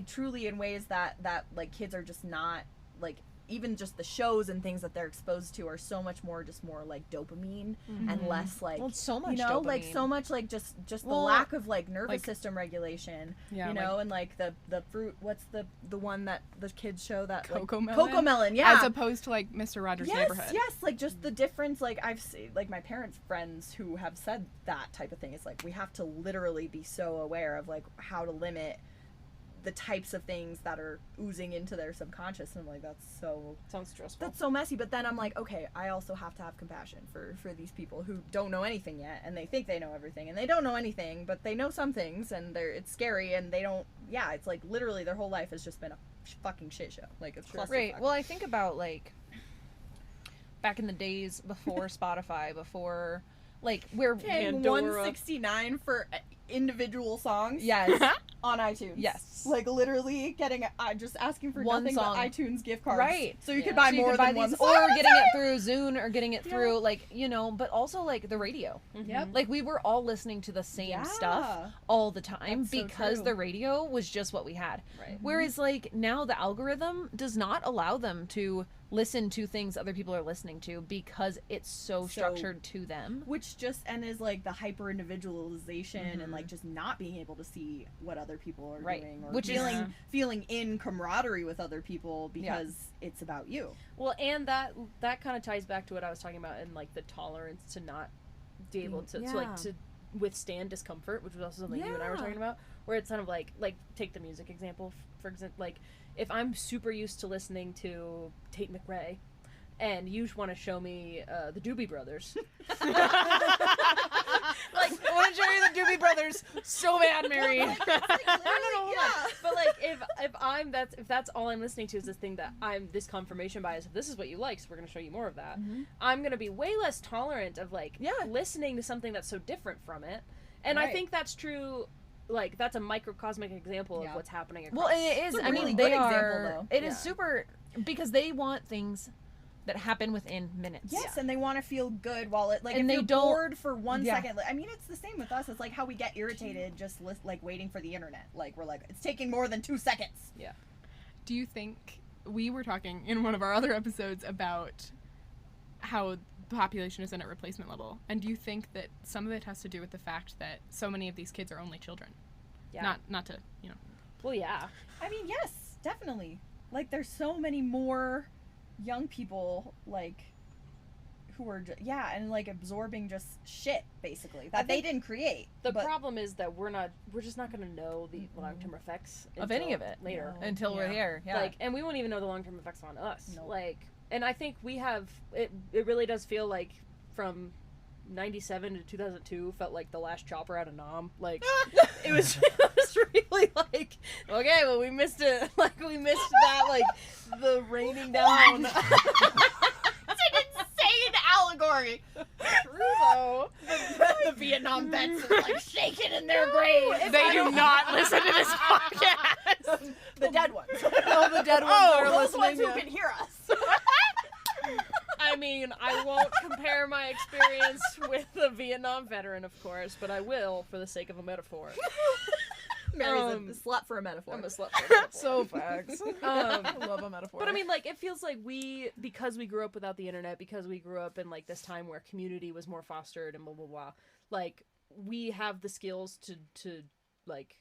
truly in ways that like kids are just not, like even just the shows and things that they're exposed to are so much more just more like dopamine and less like, Well, it's so much you know, like dopamine. so much like just the Well, lack of like nervous like- system regulation, Yeah, you know, and like the fruit, what's the one that the kids show that like, Cocoa melon? Cocoa melon, yeah. As opposed to, like, Mr. Rogers' Neighborhood. Yes, like just the difference. Like I've seen, like my parents' friends who have said that type of thing. It's like we have to literally be so aware of like how to limit the types of things that are oozing into their subconscious. And I'm like, that's Sounds stressful. so messy. But then I'm like, okay, I also have to have compassion for these people who don't know anything yet, and they think they know everything, and they don't know anything, but they know some things, and it's scary, and they don't. Yeah, it's like literally their whole life has just been a fucking shit show. Like it's Right. Well, I think about like back in the days before Spotify, before like where paying Pandora. $169 for individual songs. yes, On iTunes. Yes. Like literally getting just asking for One nothing song. but iTunes gift cards. Right. So you Yeah. could buy so you more could buy than one these, song. or getting it through Zune, or getting it through like, you know, but also like the radio. Yep. Like we were all listening to the same stuff Yeah. all the time That's so because true. the radio was just what we had. Right. Whereas like now the algorithm does not allow them to listen to things other people are listening to because it's so structured to them. Which just and is like the hyper individualization and like just not being able to see what other people are Right. doing, or Which is- feeling in camaraderie with other people because it's about you. Well, and that kind of ties back to what I was talking about in like the tolerance to not be able to Yeah. to withstand discomfort, which was also something you and I were Yeah. talking about, where it's kind of like take the music example, for example, like if I'm super used to listening to Tate McRae and you want to show me the Doobie Brothers. Like, I want to show you the Doobie Brothers so bad, Mary. No, hold on. But like if that's all I'm listening to is this thing that I'm this confirmation bias of this is what you like, so we're gonna show you more of that. I'm gonna be way less tolerant of like listening to something that's so different from it. And I Right. think that's true. Like that's a microcosmic example Yeah. of what's happening across. Well, and it is. It's a I really mean, good they example, are. though. It is Yeah. super because they want things that happen within minutes. Yes, and they want to feel good while it like And if they you're don't- bored for 1 Yeah. second. I mean, it's the same with us. It's like how we get irritated just like waiting for the internet. Like we're like it's taking more than 2 seconds. Do you think we were talking in one of our other episodes about how the population isn't at replacement level, and do you think that some of it has to do with the fact that so many of these kids are only children? Yeah. Not to, Well, yeah. I mean, yes, definitely. Like, there's so many more young people, like, who are, and, like, absorbing just shit, basically, that they didn't create. The problem is that we're just not going to know the long-term effects Of any of it. later. No. Until we're here. Yeah. Like, and we won't even know the long-term effects on us. Nope. Like, and I think we have, it really does feel like from 97 to 2002 felt like the last chopper out of Nam. Like, it was really like, okay, well, we missed it. Like, we missed that, like, the raining down. It's an insane allegory. True, though. The Vietnam vets are, like, shaking in their graves. they do not listen to this podcast. The dead ones. Oh, the dead ones are those listening. ones who can hear us. I mean, I won't compare my experience with a Vietnam veteran, of course, but I will for the sake of a metaphor. Mary's a slut for a metaphor. I'm a slut for a metaphor. So facts. I love a metaphor. But I mean, like, it feels like because we grew up without the internet, because we grew up in, like, this time where community was more fostered and blah, blah, blah, like, we have the skills to like,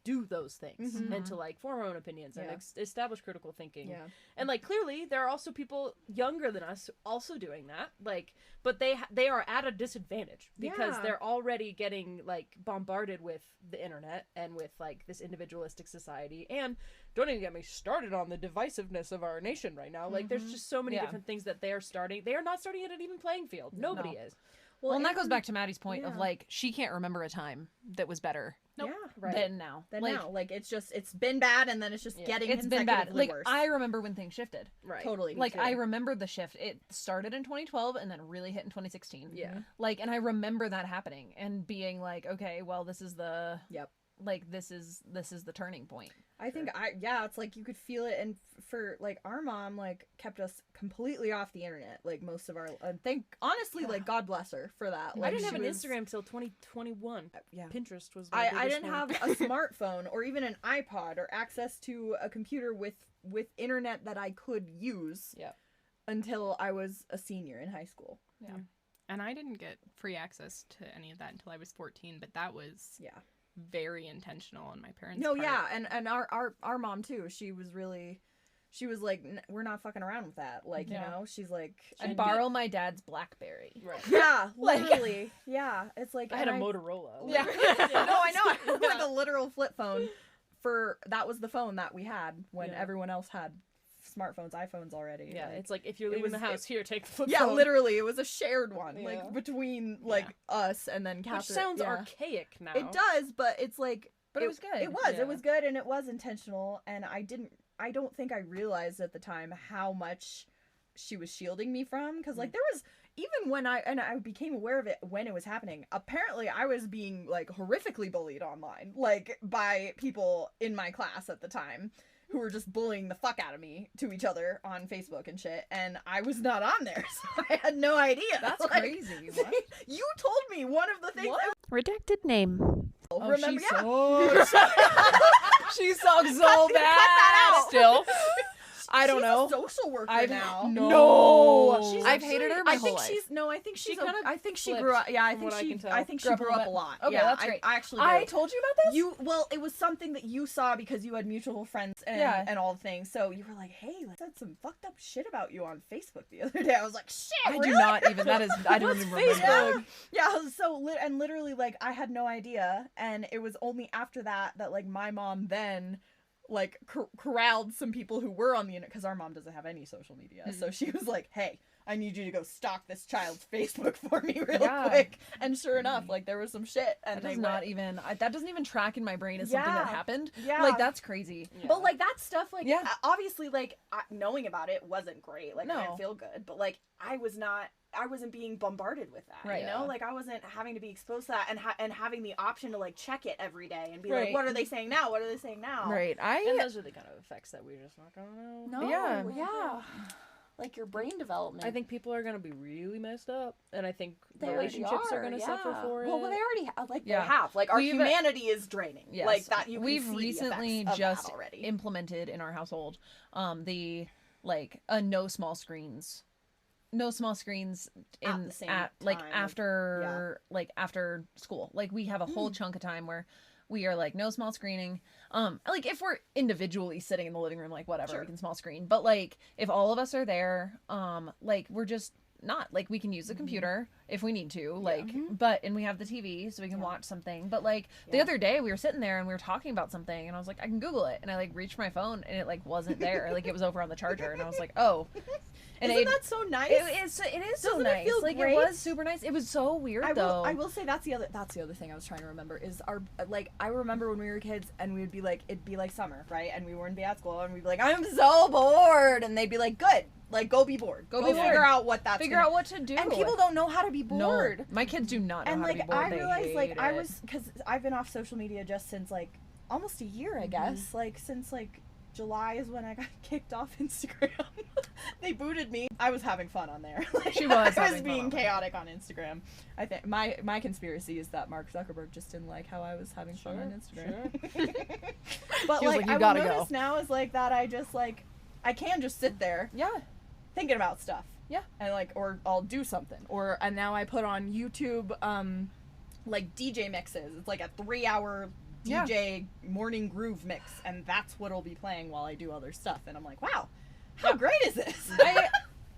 do those things and to, like, form our own opinions and establish critical thinking. Yeah. And, like, clearly there are also people younger than us also doing that, like, but they are at a disadvantage because they're already getting, like, bombarded with the internet and with, like, this individualistic society. And don't even get me started on the divisiveness of our nation right now. Like, there's just so many different things that they are not starting at an even playing field. Nobody is. Well, and that goes back to Maddie's point of, like, she can't remember a time that was better Yeah, right. than now. Like, it's been bad, and then it's just getting it's been bad. consecutively Like, worse. I remember when things shifted. Right. Totally. Like, I remember the shift. It started in 2012 and then really hit in 2016. Yeah. Like, and I remember that happening and being like, okay, well, this is the... Yep. Like, this is the turning point. I think it's like you could feel it, and for like our mom like kept us completely off the internet like most of our honestly like God bless her for that. Like, I didn't have an was- Instagram till 2021. Yeah. Pinterest was my I biggest didn't one. have a smartphone or even an iPod or access to a computer with internet that I could use until I was a senior in high school. Yeah. And I didn't get free access to any of that until I was 14, but that was Yeah. very intentional on my parents' No, part. yeah, and our mom too. She was like, we're not fucking around with that. Like, you know, she's like, I'd borrow my dad's BlackBerry. Right. yeah, literally, yeah. It's like I had a and Motorola. Yeah. No, I know. I had like a literal flip phone that was the phone that we had when everyone else had smartphones, iPhones already. Yeah, like, it's like if you're leaving the house, here, take the flip yeah, phone. literally, it was a shared one, Yeah. like between like us and then Catherine. Which sounds yeah. archaic now. It does, but it's like, But it was good. It was. Yeah. It was good, and it was intentional. And I don't think I realized at the time how much she was shielding me from, because like there was, even when I became aware of it when it was happening, apparently I was being like horrifically bullied online, like by people in my class at the time who were just bullying the fuck out of me to each other on Facebook and shit, and I was not on there, so I had no idea. That's Like, crazy. What? You told me one of the things Redacted name. I remember. She Yeah. sucks. She sucks so Cut bad. that out. Still. I don't She's know. a social worker I've now. No. She's I've hated her my I whole think life. she's no. I think she's. kind of I think she flipped, grew up. Yeah, I from think what I she. can tell. I think she Grew up a grew little up a bit. lot. Okay, yeah, that's great. I actually. I do. told you about this? Well, it was something that you saw because you had mutual friends and all the things. So you were like, "Hey, I said some fucked up shit about you on Facebook the other day." I was like, "Shit, I really?" do not even. That is. I don't even remember. Yeah, so and literally like I had no idea, and it was only after that like my mom then like corralled some people who were on the internet, because our mom doesn't have any social media. So she was like, "Hey, I need you to go stalk this child's Facebook for me real quick." And sure enough, like there was some shit, and That does not even. That doesn't even track in my brain as something that happened. Yeah. Like that's crazy. But like that stuff, like Yeah. obviously, like knowing about it wasn't great. Like I No. didn't feel good, but like I wasn't being bombarded with that. Right. You know, like I wasn't having to be exposed to that, and having the option to like check it every day and be Right. like, what are they saying now? What are they saying now? Right. And those are the kind of effects that we're just not gonna know. No. Yeah. Yeah. like your brain development. I think people are gonna be really messed up, and I think they already relationships are gonna suffer for it. Well, they already they Yeah. have. Like, our We've- humanity is draining. Yes. Like, that you can We've see the recently effects of just that already. implemented in our household the no small screens. No small screens At the same like time, after school. Like, we have a whole chunk of time where we are like no small screening. Like, if we're individually sitting in the living room, like, whatever, Sure. we can small screen. But like, if all of us are there, like, we're just not, like, we can use the computer if we need to, like, and we have the TV so we can watch something. But like, the other day we were sitting there and we were talking about something, and I was like, I can Google it, and I like reached my phone and it like wasn't there. Like, it was over on the charger, and I was like, oh. And Isn't that so nice? It is so Doesn't it nice. feel Like, great? it was super nice. It was so weird though. I will say that's the other thing I was trying to remember is I remember when we were kids and we would be like, it'd be like summer, right? And we wouldn't be at school and we'd be like, I'm so bored, and they'd be like, good, like, go be bored, go be bored. figure out what that's Figure out what to do. And people don't know how to be No, bored. my kids do not know And how like, to be bored. I They realized, like, hate I it. was, because I've been off social media just since like almost a year, I guess. Like, since like July is when I got kicked off Instagram. They booted me. I was having fun on there. Like, She was I having was fun being on there. chaotic on Instagram. I think my conspiracy is that Mark Zuckerberg just didn't like how I was having fun on Instagram. But He was like, "You I gotta will go." notice now is like that I just like, I can just sit there Yeah. thinking about stuff. Yeah. And like, or I'll do something. And now I put on YouTube like DJ mixes. It's like a 3-hour Yeah. DJ morning groove mix, and that's what'll be playing while I do other stuff. And I'm like, wow, how great is this? I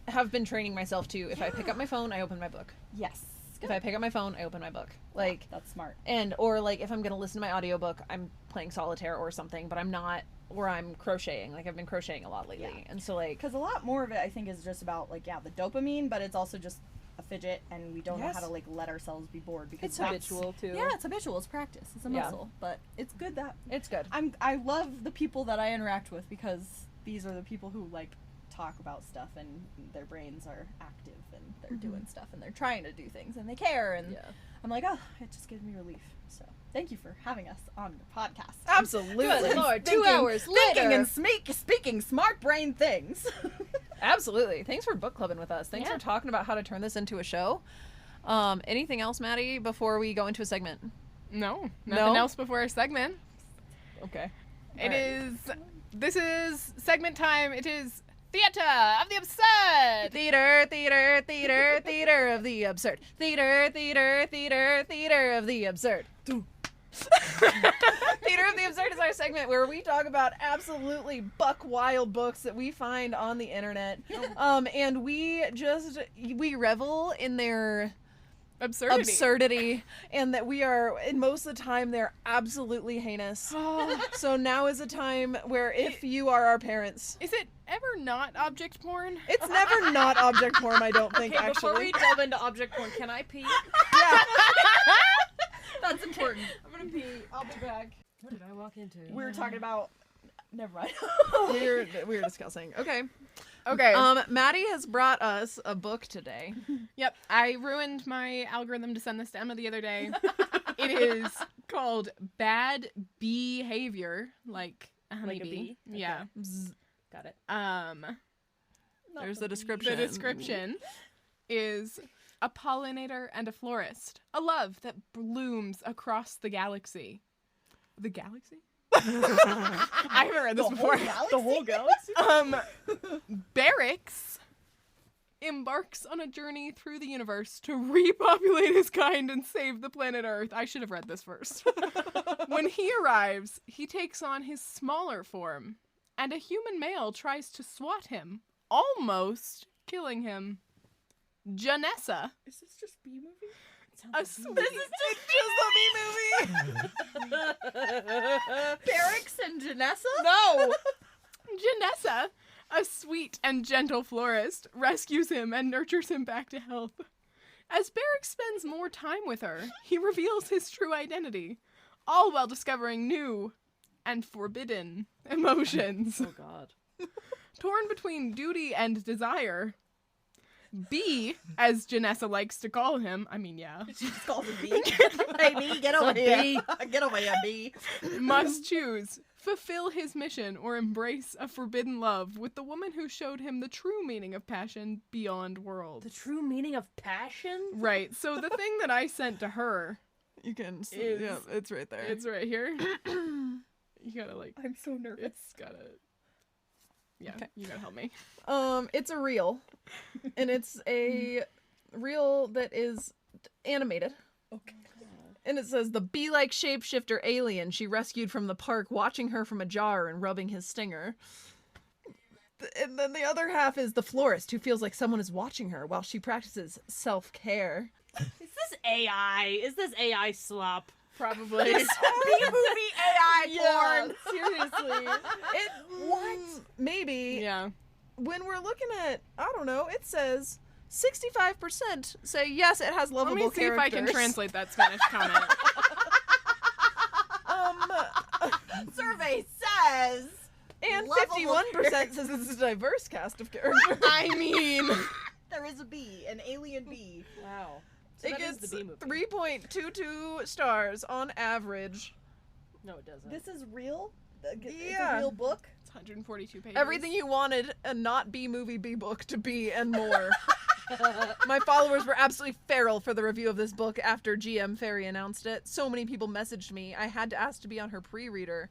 have been training myself to, if I pick up my phone, I open my book. Yes. If I pick up my phone, I open my book. Like, That's smart. or like, if I'm gonna listen to my audiobook, I'm playing solitaire or something, but I'm not, or I'm crocheting. Like, I've been crocheting a lot lately. Yeah. And so like, Because a lot more of it, I think, is just about like, the dopamine, but it's also just a fidget, and we don't know Yes. how to like let ourselves be bored because It's that's- habitual too. Yeah, it's habitual. It's practice. It's a Yeah. muscle. But it's good that it's good. I love the people that I interact with, because these are the people who like talk about stuff and their brains are active and they're doing stuff and they're trying to do things and they care, and Yeah. I'm like, oh, it just gives me relief. So thank you for having us on the podcast. Absolutely. And Lord, 2 thinking- hours thinking later. and speaking smart brain things. Absolutely. Thanks for book clubbing with us. Thanks Yeah. for talking about how to turn this into a show. Anything else, Maddie, before we go into a segment? No, No? nothing else before our segment. Okay. This is segment time. It is Theater of the Absurd. Theater of the absurd. Theater of the absurd. Theater of the Absurd is our segment where we talk about absolutely buck wild books that we find on the internet. And we revel in their absurdity, and that and most of the time they're absolutely heinous. So now is a time where, if you are our parents, Is it ever not object porn? it's never not object porn, I don't think, Okay, before actually. we delve into object porn, can I pee? That's important. I'm gonna pee. I'll be back. What did I walk into? We were talking about. Never mind. we were discussing. Okay. Okay. Maddie has brought us a book today. Yep, I ruined my algorithm to send this to Emma the other day. It is called Bad Behavior, like a honeybee. Like a bee? Yeah. Got it. There's the description. The description is a pollinator and a florist, a love that blooms across the galaxy. The galaxy? I haven't read this before. The whole galaxy. Barracks embarks on a journey through the universe to repopulate his kind and save the planet Earth. I should have read this first. When he arrives, he takes on his smaller form, and a human male tries to swat him, almost killing him. Janessa. Is this just B movie? This is just a B movie. Barracks and Janessa? No! Janessa, a sweet and gentle florist, rescues him and nurtures him back to health. As Barracks spends more time with her, he reveals his true identity, all while discovering new and forbidden emotions. Oh God. Torn between duty and desire, B, as Janessa likes to call him, I mean, yeah, She just calls him B. Hey, B, get over here. Get over here, B. must choose fulfill his mission or embrace a forbidden love with the woman who showed him the true meaning of passion beyond worlds. The true meaning of passion? Right. So the thing that I sent to her, You can see. Is- Yeah, it's right there. it's right here. You gotta like. I'm so nervous. It's gotta. Yeah, Okay. you gotta help me. It's a reel, and it's a reel that is animated. Okay. And it says, the bee-like shapeshifter alien she rescued from the park, watching her from a jar and rubbing his stinger. And then the other half is the florist who feels like someone is watching her while she practices self-care. Is this AI? Is this AI slop? Probably. B-movie AI porn. Seriously. What? Maybe. Yeah. When we're looking at, I don't know, it says 65% say yes, it has Let lovable me see if I can characters. translate that Spanish comment. Survey says. And Lovable 51% says it's a diverse cast of characters. I mean, There is a bee, an alien bee. Wow. So It that is gets the B movie. 3.22 stars on average. No, it doesn't. This is real? It's Yeah. a real book? it's 142 pages. Everything you wanted a not B movie B book to be and more. My followers were absolutely feral for the review of this book after GM Fairy announced it. So many people messaged me. I had to ask to be on her pre-reader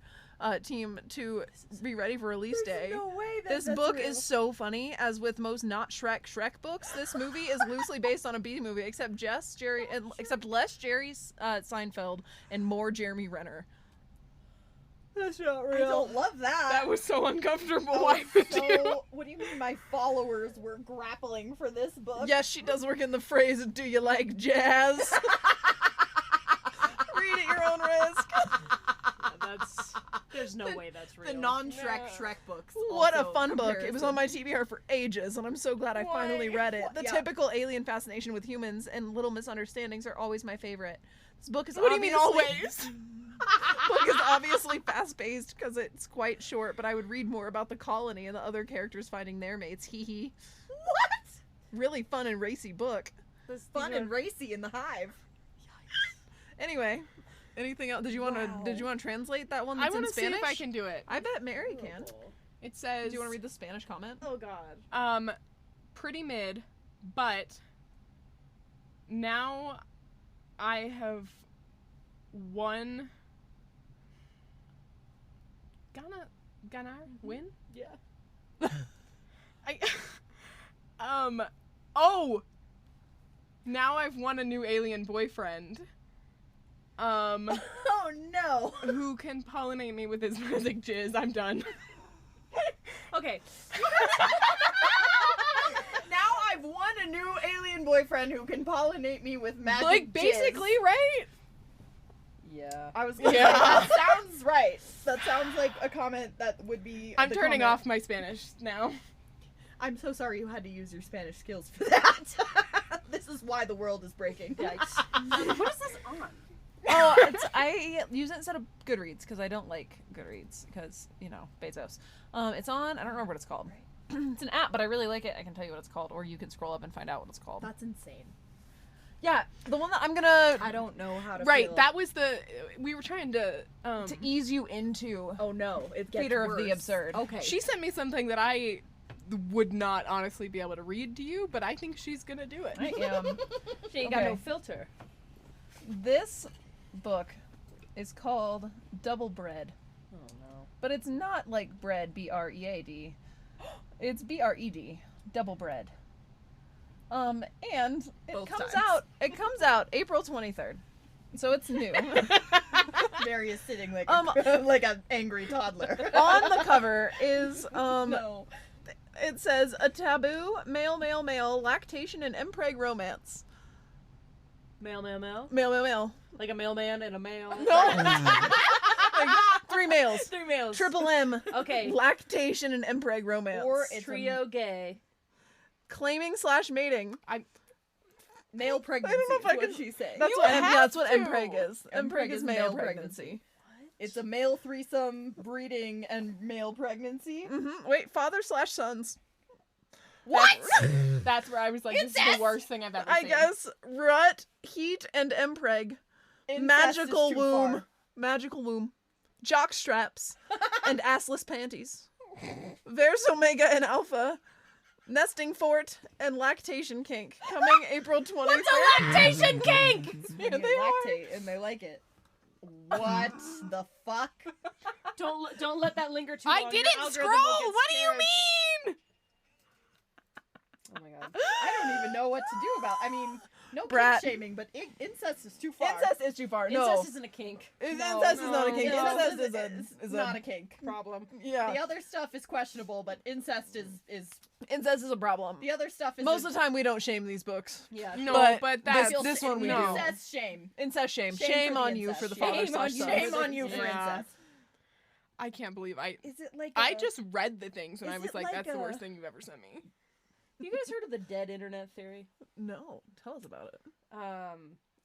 team to be ready for release day. No way This book is so funny. As with most not Shrek books, this movie is loosely based on a B movie, except less Jerry Seinfeld and more Jeremy Renner. That's not I don't love that. That was so uncomfortable. Oh, Why would you? so, what do you mean my followers were grappling for this book? Yes, she does work in the phrase, "Do you like jazz?" Read at your own risk. There's no way that's real. The non-Shrek Shrek books. What a also fun book. It was comparison. on my TBR for ages, and I'm so glad I finally read it. The Yeah. typical alien fascination with humans and little misunderstandings are always my favorite. This book is What do you mean always? book is obviously fast-paced because it's quite short, but I would read more about the colony and the other characters finding their mates. Hee hee. What? Really fun and racy book. This Fun and racy in the hive. Anyway, anything else? Did you want to translate that one I that's in want to see Spanish? if I can do it. I bet Mary can. It says. Do you want to read the Spanish comment? Oh god. Pretty mid, but now I have won. Ganar win? Yeah. Oh, now I've won a new alien boyfriend. Oh no. Who can pollinate me with his magic jizz? I'm done. Okay. Now I've won a new alien boyfriend who can pollinate me with magic Like jizz. basically, right? Yeah. I was gonna Yeah. say, that sounds right. That sounds like a comment that would be I'm the turning comment. off my Spanish now. I'm so sorry you had to use your Spanish skills for that. This is why the world is breaking. Yikes. What is this on? Oh, I use it instead of Goodreads because I don't like Goodreads because, Bezos. It's on, I don't remember what it's called. It's an app, but I really like it. I can tell you what it's called, or you can scroll up and find out what it's called. That's insane. Yeah, the one that I'm gonna I don't know how to Right, feel. that was we were trying to ease you into Oh no, it gets Theater worse. of the Absurd. Okay. she sent me something that I would not honestly be able to read to you, but I think she's gonna do it. I am. She ain't got Okay. no filter. This book is called Double Bread, Oh no. but it's not like bread, B-R-E-A-D. It's B-R-E-D, Double Bread. And it Both comes times. out April 23rd. So it's new. Mary is sitting like Um, like an angry toddler. On the cover is No. it says a taboo male lactation and impreg romance. Male. Male. Like a mailman and a male. Like 3 males. 3 males. Triple M. Okay. Lactation and impreg romance. Or it's Trio gay. claiming / mating. Male pregnancy. know if I is can- what she's saying. That's what impreg is. Impreg Impreg is is male male pregnancy. It's a male threesome breeding and male pregnancy. Wait, father / sons. What? That's where I was like, this is the worst thing I've ever I seen. guess rut, heat, and empreg. Magical womb. Magical womb. Jock straps. And assless panties. There's Omega and Alpha. Nesting fort and lactation kink. Coming April 25th. What's a lactation kink? They lactate and they like it. What the fuck? Don't let that linger too long. I Your didn't algorithm scroll. will get What do you scared. mean? Oh my god. I don't even know what to do about. I mean, no Brat. kink shaming, but incest is too far. Incest is too far. No. Incest isn't a kink. Incest is not a kink. no. Incest is not a kink. Problem. Yeah. The other stuff is questionable, but incest is Incest is a problem. the other stuff is Most of the time we don't shame these books. yeah. No, But but that's this one we no. do. Incest shame. Incest shame. Shame Shame for the on you incest. for the Shame father on slash you. son. Shame on you for Yeah. incest. I can't believe Is it like I just read the things and Is I was it like, like that's the a- worst thing you've ever sent me. You guys heard of the dead internet theory? No. Tell us about it.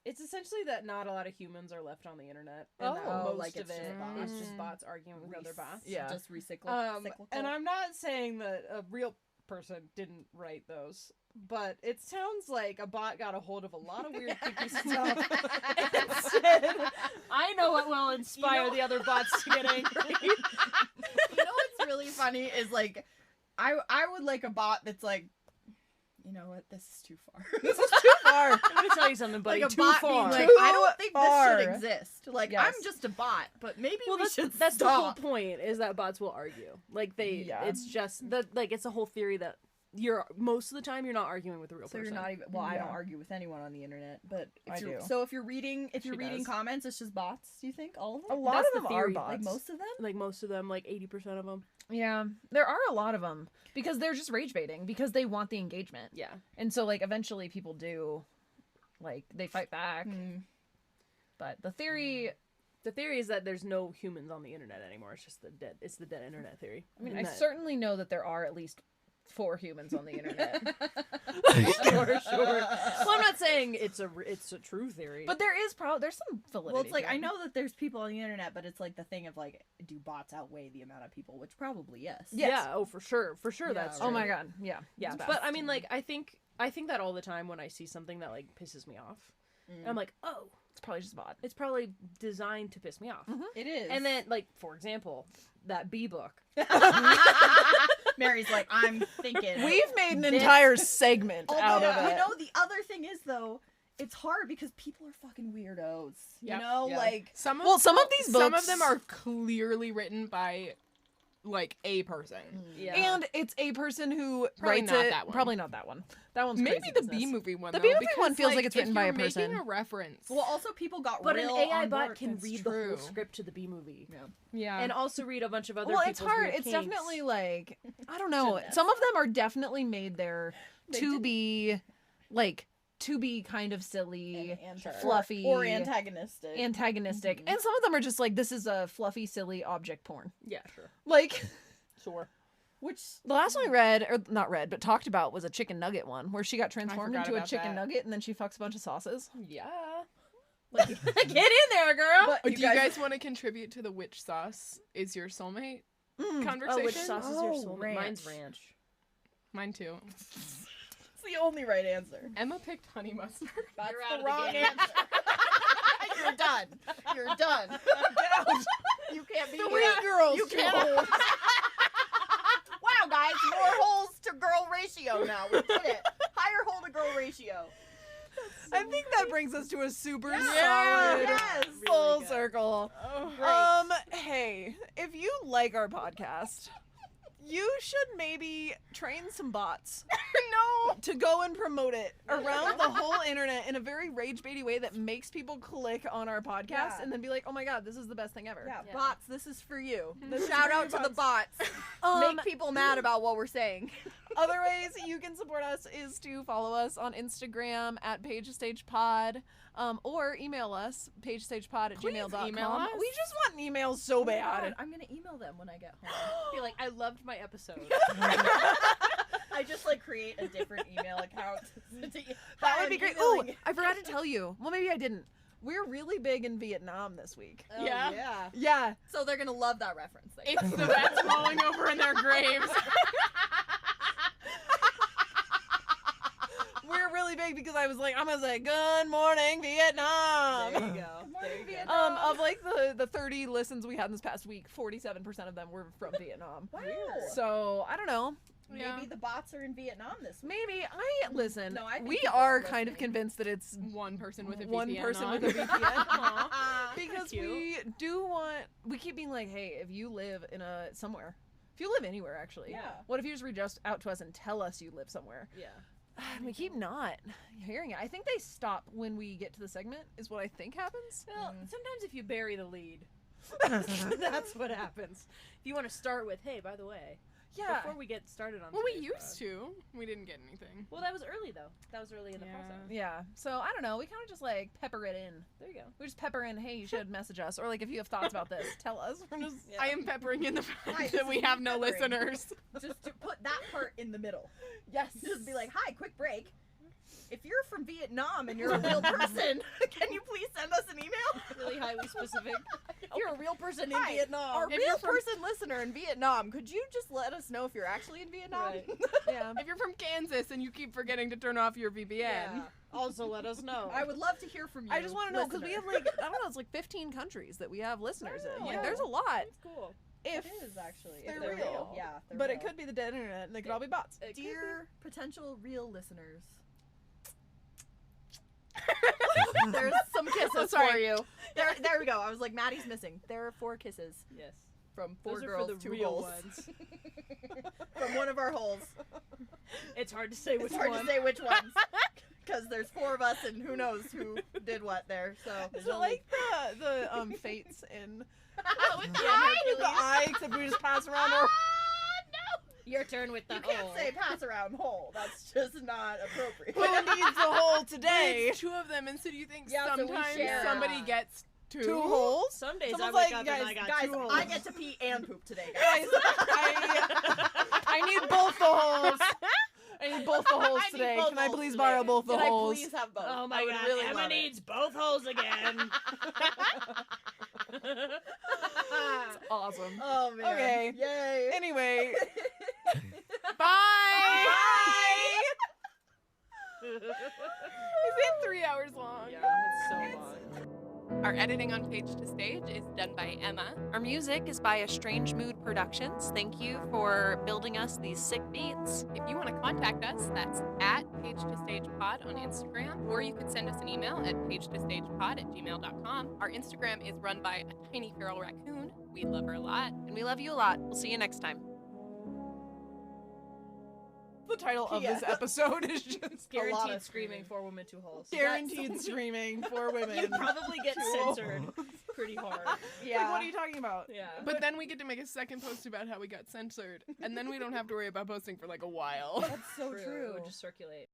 It's essentially that not a lot of humans are left on the internet, and that Oh, most like of it's it just is bots. just bots arguing with other bots. Yeah. just recycle. cyclical. And I'm not saying that a real person didn't write those, but it sounds like a bot got a hold of a lot of weird creepy stuff and said, I know what will inspire the other bots to get angry. You know what's really funny is like, I would like a bot that's like, you know what, this is too far. This is too far. I'm gonna tell you something, buddy. Like a Too bot far. being like, Too I don't think far. this should exist. Like, Yes. I'm just a bot, but maybe Well, we should that's the whole stop. point, is that bots will argue. Like Yeah. it's just that, like, it's a whole theory that most of the time you're not arguing with a real So person. you're not even. Well, I don't Yeah. argue with anyone on the internet, but I do. So if you're reading, She reading does. comments, it's just bots. Do you think all of A them? lot That's of the them are theory, bots. Like most of them? Like most of them, like 80% of them. Yeah, there are a lot of them because they're just rage baiting because they want the engagement. Yeah. And so like eventually people do, like they fight back. But the theory, The theory is that there's no humans on the internet anymore. It's just it's the dead internet theory. I mean, I And that- certainly know that there are at least 4 humans on the internet. sure. Well, I'm not saying it's a true theory. But there's some validity. Well, it's like to I it. know that there's people on the internet, but it's like the thing of like, do bots outweigh the amount of people? Which probably yes. Yes. yeah, oh for sure, Yeah, that's right. Oh true. my god, yeah. Yeah, it's bad. but I mean, like, I think that all the time when I see something that like pisses me off, and I'm like, oh, it's probably just a bot. it's probably designed to piss me off. It is. And then, like, for example, that bee book. Mary's like, I'm thinking. We've made an This- entire segment Although, out of it. you know, the other thing is though, it's hard because people are fucking weirdos. You Yep. know, Yeah. like Some of these some of books- them are clearly written by like a person. Yeah. And it's a person who Probably writes not it. that one. Probably not that one. That one's Maybe crazy the business. B movie one. The though, B movie because, one feels like it's written if by a you're making person. a reference. well, also people got But real an AI on bot board. can That's read the true. whole script to the B movie. yeah, And also read a bunch of other Well, people's it's hard. weird It's kinks. definitely like I don't know. Shouldn't Some of them are definitely made there They to didn't. be like to be kind of silly, And fluffy, or antagonistic. antagonistic, and some of them are just like this is a fluffy, silly object porn. Yeah, sure. Like Sure. Which the last one I read, or not read, but talked about was a chicken nugget one where she got transformed forgot into a about chicken that. nugget and then she fucks a bunch of sauces. Yeah. Like, get in there, girl. but Do you guys want to contribute to the which sauce is your soulmate conversation? Oh, which sauce is your Oh, soulmate? ranch. Mine's ranch. Mine too. it's the only right answer. Emma picked honey mustard. That's You're the out of the wrong game. answer. You're done. You're done. Get out. You can't be Three here. girls, You two can't. holes. Wow, guys, more holes to girl ratio now. We did it. Higher hole to girl ratio. I think that brings us to a super Yeah. solid Yes. full good. circle. Great. Hey, if you like our podcast, you should maybe train some bots No. to go and promote it around the whole internet in a very rage baity way that makes people click on our podcast Yeah. and then be like, oh my god, this is the best thing ever. Yeah, Yeah. bots, this is for you. This is Shout for out you, to the bots. Um, Make people mad about what we're saying. Other ways you can support us is to follow us on Instagram at PageStagePod, or email us, pagestagepod@gmail.com. email us. We just want emails so bad. I'm gonna email them when I get home. Be like, I loved my episode. I just like create a different email account. That would be great. Oh, I forgot to tell you. Well, maybe I didn't. We're really big in Vietnam this week. Oh, Yeah. yeah. Yeah. So they're gonna love that reference. It's the vets falling over in their graves. really big because I was like, I'm gonna say good morning Vietnam. There you go. There you go. Of like the 30 listens we had in this past week, 47% of them were from Vietnam. Wow. So I don't know. Yeah. Maybe the bots are in Vietnam this week. Maybe listen. No, I think we people are are kind of listening. convinced that it's One person with a VPN one person on. with a VPN. Aw. Because Cute. we keep being like, hey, if you live in somewhere, if you live anywhere actually, Yeah. what if you just reach out to us and tell us you live somewhere? Yeah. And we keep not hearing it. I think they stop when we get to the segment, is what I think happens. Well, sometimes if you bury the lead, that's what happens. If you want to start with, hey, by the way, Yeah. before we get started on Well, we today's used pod. to. We didn't get anything. Well, that was early, though. That was early in the Yeah. process. Yeah. So I don't know. We kind of just like pepper it in. There you go. We just pepper in, hey, you should message us. Or like if you have thoughts about this, tell us. We're just Yeah. I am peppering in the fact Hi, that we have no peppering. listeners. Just to put that part in the middle. yes. Just be like, hi, quick break. If you're from Vietnam and you're a real person, can you please send us an email? Really highly specific. If you're a real person in Hi, Vietnam. Our If real you're from- person listener in Vietnam, could you just let us know if you're actually in Vietnam? Right. Yeah. If you're from Kansas and you keep forgetting to turn off your VPN, Yeah. Also, let us know. I would love to hear from you. I just want to know because we listener. have like I don't know, it's like 15 countries that we have listeners in. know. Like there's a lot. It's cool. If It is actually. they're If they're real. real. Yeah. They're but real. it could be the dead internet and they could all be bots. It could Dear potential real listeners, be. there's some kisses sorry. for you. There we go. I was like, Maddie's missing. There are 4 kisses Yes. from 4 Those are girls, for the 2 real holes. ones. From one of our holes. It's hard to say which It's hard one. to say which ones. Because there's 4 of us and who knows who did what there. So Is it like the fates in with the eye, except we just pass around our Your turn with the You can't hole. say pass around hole. That's just not appropriate. who needs the hole today? it's 2 of them, and so do you think Yeah, so we sometimes share. somebody gets 2? 2 holes? Some days Someone's I wake like, up guys, and I got Guys, 2 holes. I get to pee and poop today, guys. Guys, I need both the holes. I need both the holes I need today. both Can I holes please today. borrow both the Can holes? I please have both? Oh my I would god, really Emma love it. needs both holes again. It's awesome. Oh man. Okay. Yay. Anyway, Bye! bye. It's been 3 hours long. Yeah, it's so long. Our editing on Page to Stage is done by Emma. Our music is by A Strange Mood Productions. Thank you for building us these sick beats. If you want to contact us, that's at Page to Stage Pod on Instagram, or you could send us an email at pagetostagepod@gmail.com. Our Instagram is run by a tiny feral raccoon. We love her a lot, and we love you a lot. We'll see you next time. The title of this Yeah. episode is just A lot Guaranteed of screaming, 4 women, 2 holes. guaranteed screaming for women. You probably get censored pretty hard. Yeah. Like, what are you talking about? Yeah. But then we get to make a second post about how we got censored, and then we don't have to worry about posting for like a while. That's so true. Just circulate.